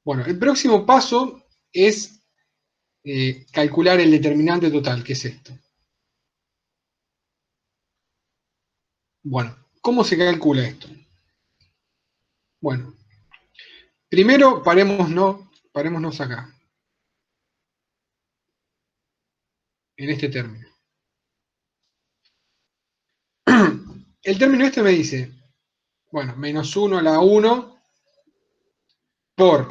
Bueno, el próximo paso es calcular el determinante total, que es esto. Bueno, ¿cómo se calcula esto? Bueno, primero parémonos acá, en este término. El término este me dice, bueno, menos 1 a la 1 por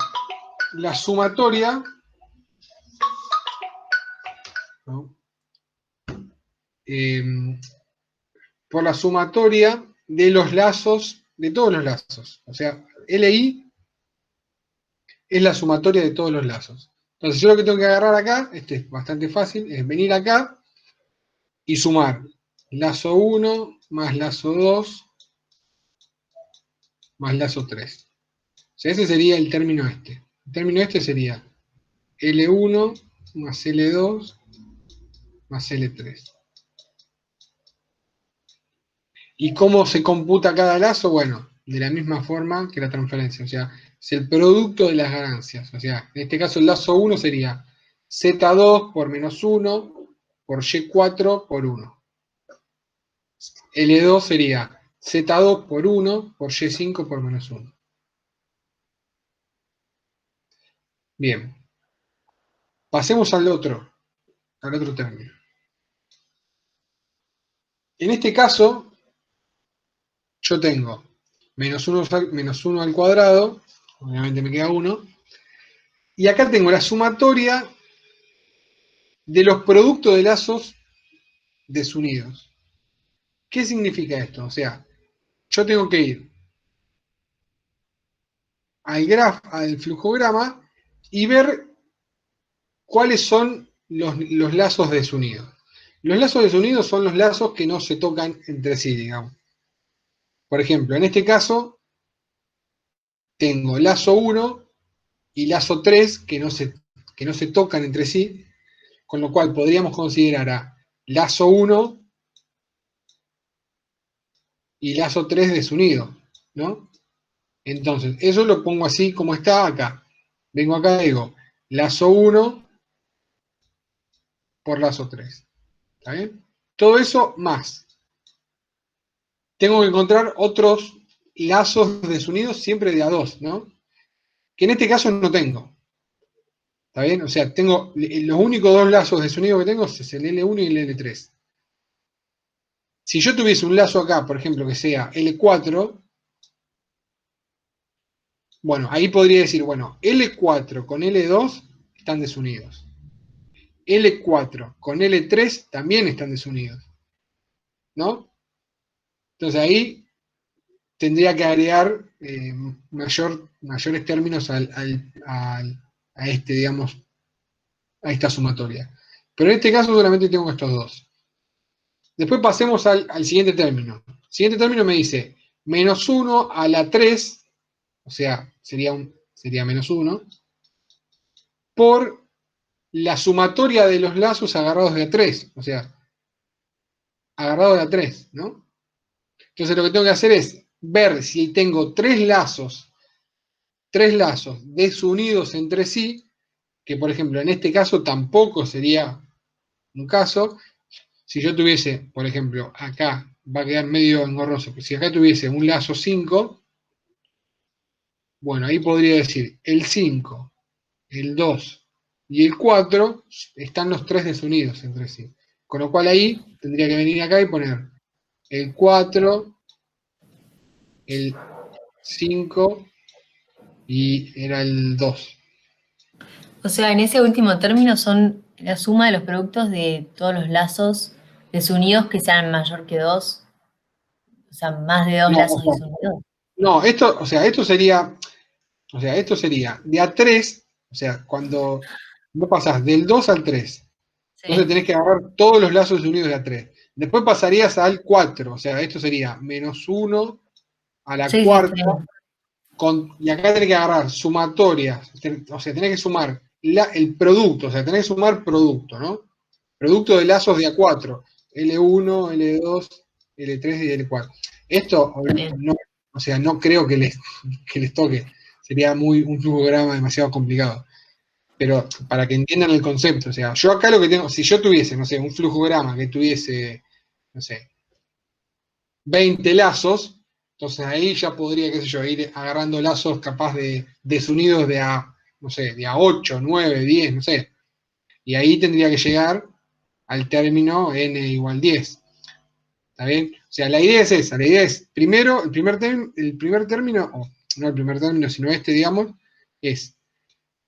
la sumatoria, ¿no? Por la sumatoria de los lazos, de todos los lazos. O sea, LI es la sumatoria de todos los lazos. Entonces yo lo que tengo que agarrar acá, este es bastante fácil, es venir acá y sumar lazo 1 más lazo 2 más lazo 3. O sea, ese sería el término este. El término este sería L1 más L2 más L3. ¿Y cómo se computa cada lazo? Bueno, de la misma forma que la transferencia. O sea, es el producto de las ganancias. O sea, en este caso el lazo 1 sería Z2 por menos 1 por Y4 por 1. L2 sería Z2 por 1 por Y5 por menos 1. Bien. Pasemos al otro término. En este caso, yo tengo menos 1 al cuadrado, obviamente me queda 1, y acá tengo la sumatoria de los productos de lazos desunidos. ¿Qué significa esto? O sea, yo tengo que ir al flujograma y ver cuáles son los lazos desunidos. Los lazos desunidos son los lazos que no se tocan entre sí, digamos. Por ejemplo, en este caso, tengo lazo 1 y lazo 3 que no se tocan entre sí, con lo cual podríamos considerar a lazo 1 y lazo 3 desunidos, ¿no? Entonces, eso lo pongo así como está acá. Vengo acá y digo, lazo 1 por lazo 3. ¿Está bien? Todo eso más. Tengo que encontrar otros lazos desunidos siempre de a 2, ¿no? Que en este caso no tengo. ¿Está bien? O sea, tengo los únicos dos lazos desunidos que tengo es el L1 y el L3. Si yo tuviese un lazo acá, por ejemplo, que sea L4, bueno, ahí podría decir, bueno, L4 con L2 están desunidos. L4 con L3 también están desunidos, ¿no? Entonces ahí tendría que agregar mayores términos a este, digamos, a esta sumatoria. Pero en este caso solamente tengo estos dos. Después pasemos al siguiente término. El siguiente término me dice menos 1 a la 3, o sea, sería menos 1, por la sumatoria de los lazos agarrados de a 3, o sea, agarrado de a 3, ¿no? Entonces lo que tengo que hacer es ver si tengo tres lazos desunidos entre sí, que por ejemplo en este caso tampoco sería un caso. Si yo tuviese, por ejemplo, acá, va a quedar medio engorroso, pero si acá tuviese un lazo 5, bueno, ahí podría decir el 5, el 2 y el 4 están los tres desunidos entre sí. Con lo cual ahí tendría que venir acá y poner el 4, el 5 y era el 2. O sea, en ese último término son la suma de los productos de todos los lazos desunidos que sean mayor que 2. O sea, más de dos No, lazos desunidos. no, esto sería de a 3, o sea, cuando vos pasás del 2 al 3, entonces Sí, tenés que agarrar todos los lazos unidos de a 3. Después pasarías al 4, o sea, esto sería menos 1 a la sí, está cuarta, bien. y acá tenés que agarrar sumatorias, o sea, tenés que sumar el producto, o sea, tenés que sumar producto, ¿no? Producto de lazos de a 4, L1, L2, L3 y L4. Esto, Está bien. no, o sea, no creo que les toque, sería un flujograma demasiado complicado. Pero para que entiendan el concepto, o sea, yo acá lo que tengo, si yo tuviese, no sé, un flujograma que tuviese, no sé, 20 lazos, entonces ahí ya podría, qué sé yo, ir agarrando lazos capaz de desunidos de a, no sé, de a 8, 9, 10, no sé. Y ahí tendría que llegar al término n igual 10. ¿Está bien? O sea, la idea es esa, la idea es, primero, el primer término, o no el primer término, sino este, digamos, es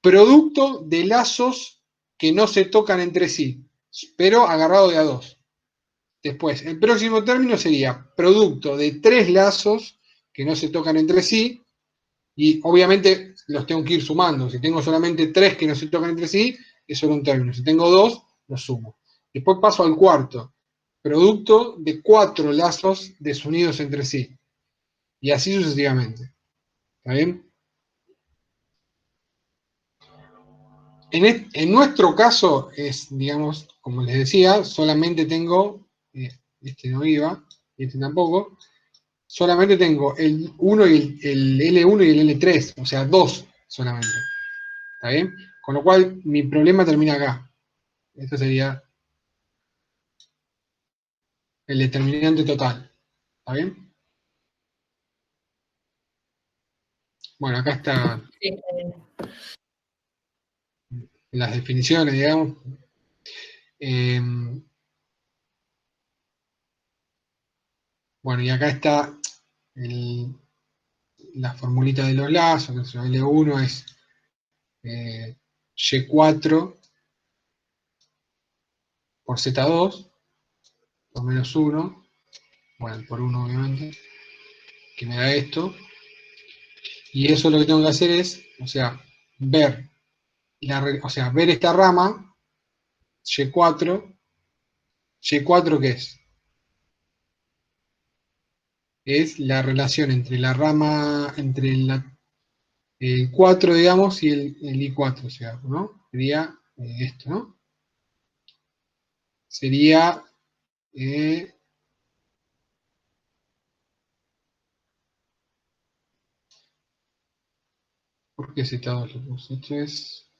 producto de lazos que no se tocan entre sí, pero agarrado de a 2. Después, el próximo término sería producto de 3 lazos que no se tocan entre sí, y obviamente los tengo que ir sumando. Si tengo solamente 3 que no se tocan entre sí, es solo un término. Si tengo 2, los sumo. Después paso al cuarto, producto de 4 lazos desunidos entre sí. Y así sucesivamente. ¿Está bien? En nuestro caso es, digamos, como les decía, solamente tengo, este no iba, este tampoco, solamente tengo el 1 y el L1 y el L3, o sea, 2 solamente. ¿Está bien? Con lo cual, mi problema termina acá. Este sería el determinante total. ¿Está bien? Bueno, acá está Sí, está bien. las definiciones, digamos. Eh, bueno, y acá está la formulita de los lazos, que es L1 es Y4 por Z2, por menos 1, bueno, por 1 obviamente, que me da esto. Y eso lo que tengo que hacer es, o sea, ver, ver esta rama, Y4, ¿Y4 qué es? Es la relación entre la rama, entre el 4, digamos, y el I4, o sea, ¿no? Sería esto, ¿no? Sería, eh, ¿por qué Z2 lo puse? Esto es,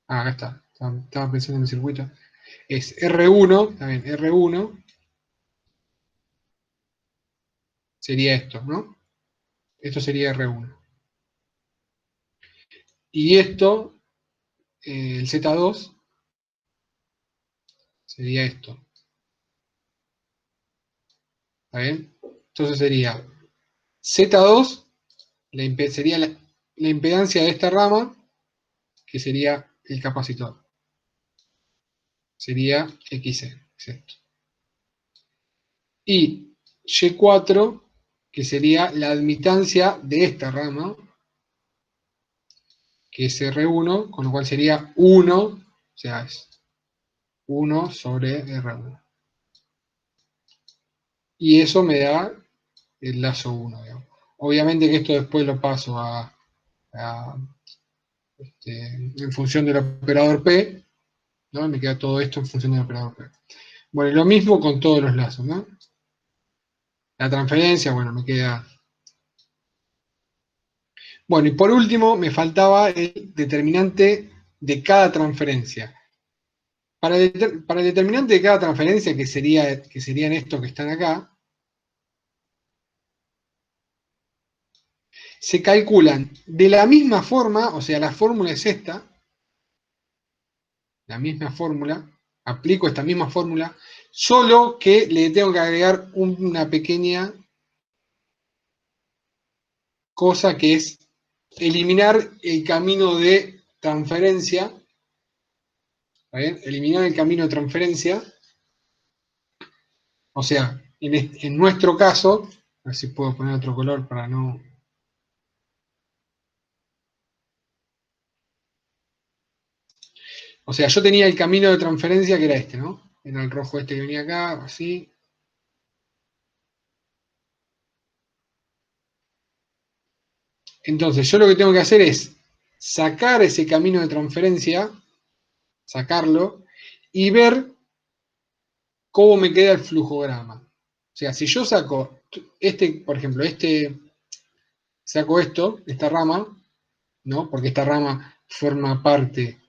acá está, estaba pensando en el circuito. Es R1, también R1 sería esto, ¿no? Esto sería R1. Y esto, el Z2, sería esto. ¿Está bien? Entonces sería Z2, sería la impedancia de esta rama, que sería el capacitor. Sería XC, es esto. Y Y4, que sería la admitancia de esta rama, que es R1, con lo cual sería 1, o sea, es 1 sobre R1. Y eso me da el lazo 1, digamos. Obviamente que esto después lo paso en función del operador P, ¿no? Me queda todo esto en función del operador P. Bueno, y lo mismo con todos los lazos, ¿no? La transferencia, bueno, me queda. Bueno, y por último me faltaba el determinante de cada transferencia. Para el determinante de cada transferencia, que serían estos que están acá, se calculan de la misma forma, o sea, la fórmula es esta, la misma fórmula, aplico esta misma fórmula, solo que le tengo que agregar una pequeña cosa que es eliminar el camino de transferencia, ¿está bien? Eliminar el camino de transferencia, o sea, en nuestro caso, a ver si puedo poner otro color para no... O sea, yo tenía el camino de transferencia que era este, ¿no? Era el rojo este que venía acá, así. Entonces, yo lo que tengo que hacer es sacar ese camino de transferencia, sacarlo, y ver cómo me queda el flujograma. O sea, si yo saco por ejemplo, saco esta rama, ¿no? Porque esta rama forma parte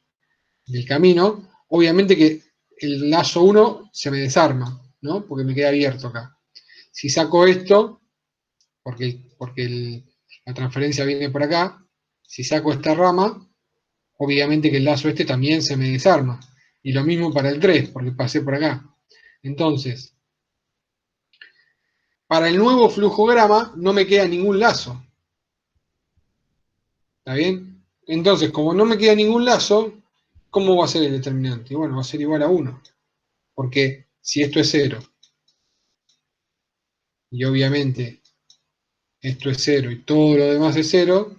del camino, obviamente que el lazo 1 se me desarma, ¿no? Porque me queda abierto acá. Si saco esto, porque la transferencia viene por acá, si saco esta rama, obviamente que el lazo este también se me desarma. Y lo mismo para el 3, porque pasé por acá. Entonces, para el nuevo flujograma no me queda ningún lazo. ¿Está bien? Entonces, como no me queda ningún lazo, ¿cómo va a ser el determinante? Bueno, va a ser igual a 1. Porque si esto es 0, y obviamente esto es 0 y todo lo demás es 0,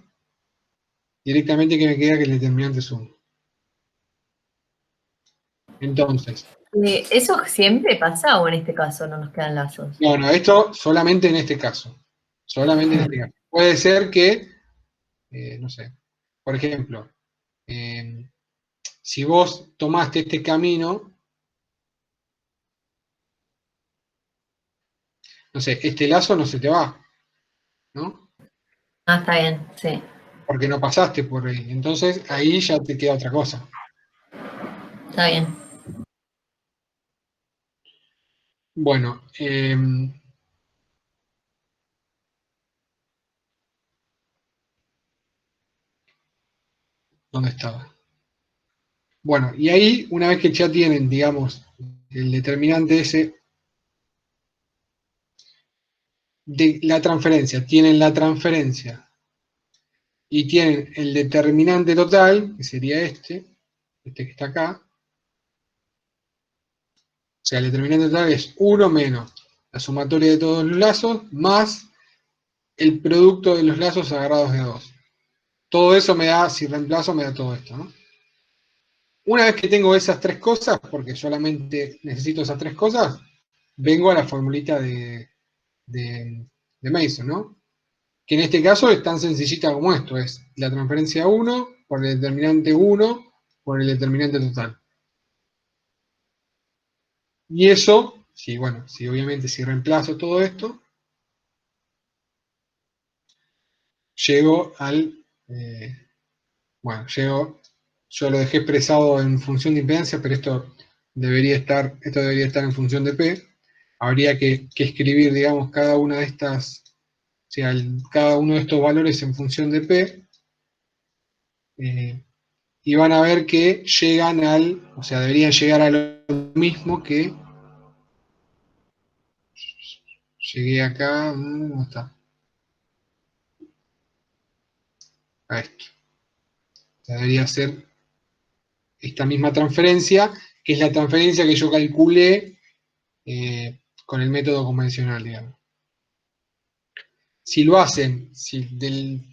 directamente que me queda que el determinante es 1. Entonces, ¿Eso siempre pasa o en este caso no nos quedan lazos? no, esto solamente en este caso. Solamente en este caso. Puede ser que, no sé, por ejemplo, si vos tomaste este camino, no sé, este lazo no se te va, ¿no? Ah, está bien, sí. Porque no pasaste por ahí. Entonces ahí ya te queda otra cosa. Está bien. Bueno, ¿dónde estaba? Bueno, y ahí, una vez que ya tienen, digamos, el determinante ese de la transferencia, tienen la transferencia y tienen el determinante total, que sería este que está acá. O sea, el determinante total es 1 menos la sumatoria de todos los lazos más el producto de los lazos agarrados de 2. Todo eso me da, si reemplazo, me da todo esto, ¿no? Una vez que tengo esas tres cosas, porque solamente necesito esas tres cosas, vengo a la formulita de Mason, ¿no? Que en este caso es tan sencillita como esto, es la transferencia 1 por el determinante 1 por el determinante total. Y eso, si obviamente si reemplazo todo esto, llego yo lo dejé expresado en función de impedancia, pero esto debería estar en función de P. Habría que escribir, digamos, cada una de estas, o sea, cada uno de estos valores en función de P, y van a ver que llegan o sea, deberían llegar a lo mismo que llegué acá, ¿dónde está? A esto. O sea, debería ser esta misma transferencia, que es la transferencia que yo calculé con el método convencional, digamos. Si lo hacen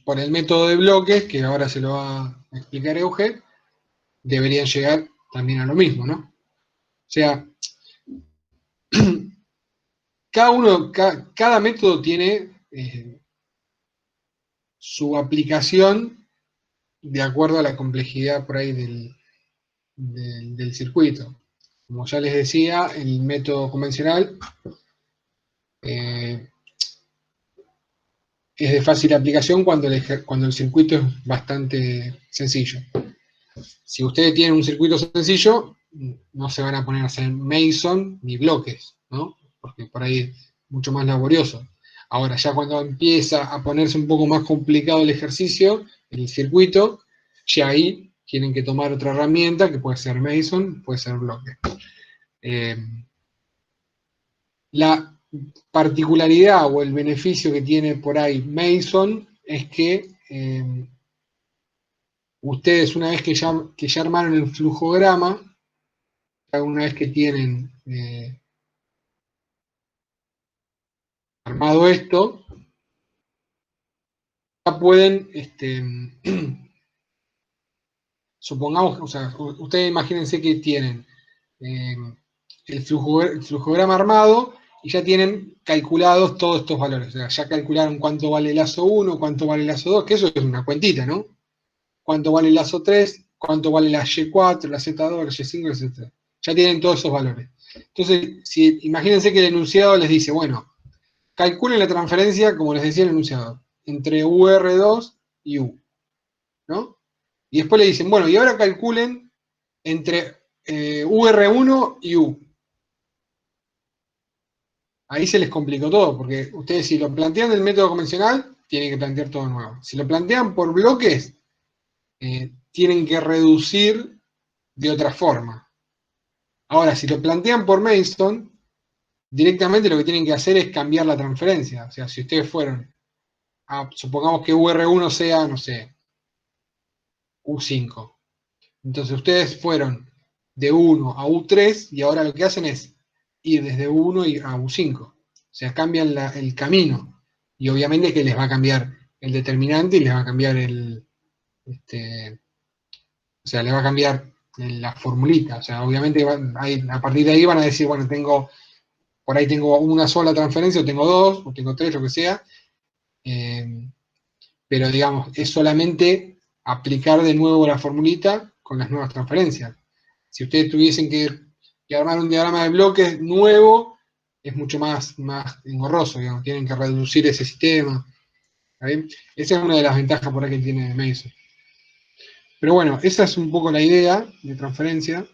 por el método de bloques, que ahora se lo va a explicar Euge, deberían llegar también a lo mismo, ¿no? O sea, cada método tiene su aplicación de acuerdo a la complejidad por ahí del circuito. Como ya les decía, el método convencional es de fácil aplicación cuando el circuito es bastante sencillo. Si ustedes tienen un circuito sencillo, no se van a poner a hacer Mason ni bloques, ¿no? Porque por ahí es mucho más laborioso. Ahora, ya cuando empieza a ponerse un poco más complicado el ejercicio, el circuito, ya ahí tienen que tomar otra herramienta, que puede ser Mason, puede ser bloque. La particularidad o el beneficio que tiene por ahí Mason es que ustedes una vez que ya armaron el flujograma, una vez que tienen armado esto, ya pueden, supongamos, o sea, ustedes imagínense que tienen el flujograma armado y ya tienen calculados todos estos valores. O sea, ya calcularon cuánto vale el lazo 1, cuánto vale el lazo 2, que eso es una cuentita, ¿no? Cuánto vale el lazo 3, cuánto vale la Y4, la Z2, la Y5, etc. Ya tienen todos esos valores. Entonces, imagínense que el enunciado les dice, bueno, calculen la transferencia, como les decía el enunciado, entre UR2 y U, ¿no? Y después le dicen, bueno, y ahora calculen entre UR1 y U. Ahí se les complicó todo, porque ustedes si lo plantean del método convencional, tienen que plantear todo nuevo. Si lo plantean por bloques, tienen que reducir de otra forma. Ahora, si lo plantean por Mason, directamente lo que tienen que hacer es cambiar la transferencia. O sea, si ustedes fueron supongamos que UR1 sea, no sé, U5. Entonces ustedes fueron de 1 a U3 y ahora lo que hacen es ir desde U1 a U5. O sea, cambian el camino. Y obviamente que les va a cambiar el determinante y les va a cambiar o sea, les va a cambiar la formulita. O sea, obviamente a partir de ahí van a decir, bueno, por ahí tengo una sola transferencia, o tengo dos, o tengo tres, lo que sea. Pero digamos, es solamente aplicar de nuevo la formulita con las nuevas transferencias. Si ustedes tuviesen que armar un diagrama de bloques nuevo, es mucho más engorroso, digamos, tienen que reducir ese sistema. ¿Está? Esa es una de las ventajas por ahí que tiene Mason. Pero bueno, esa es un poco la idea de transferencia.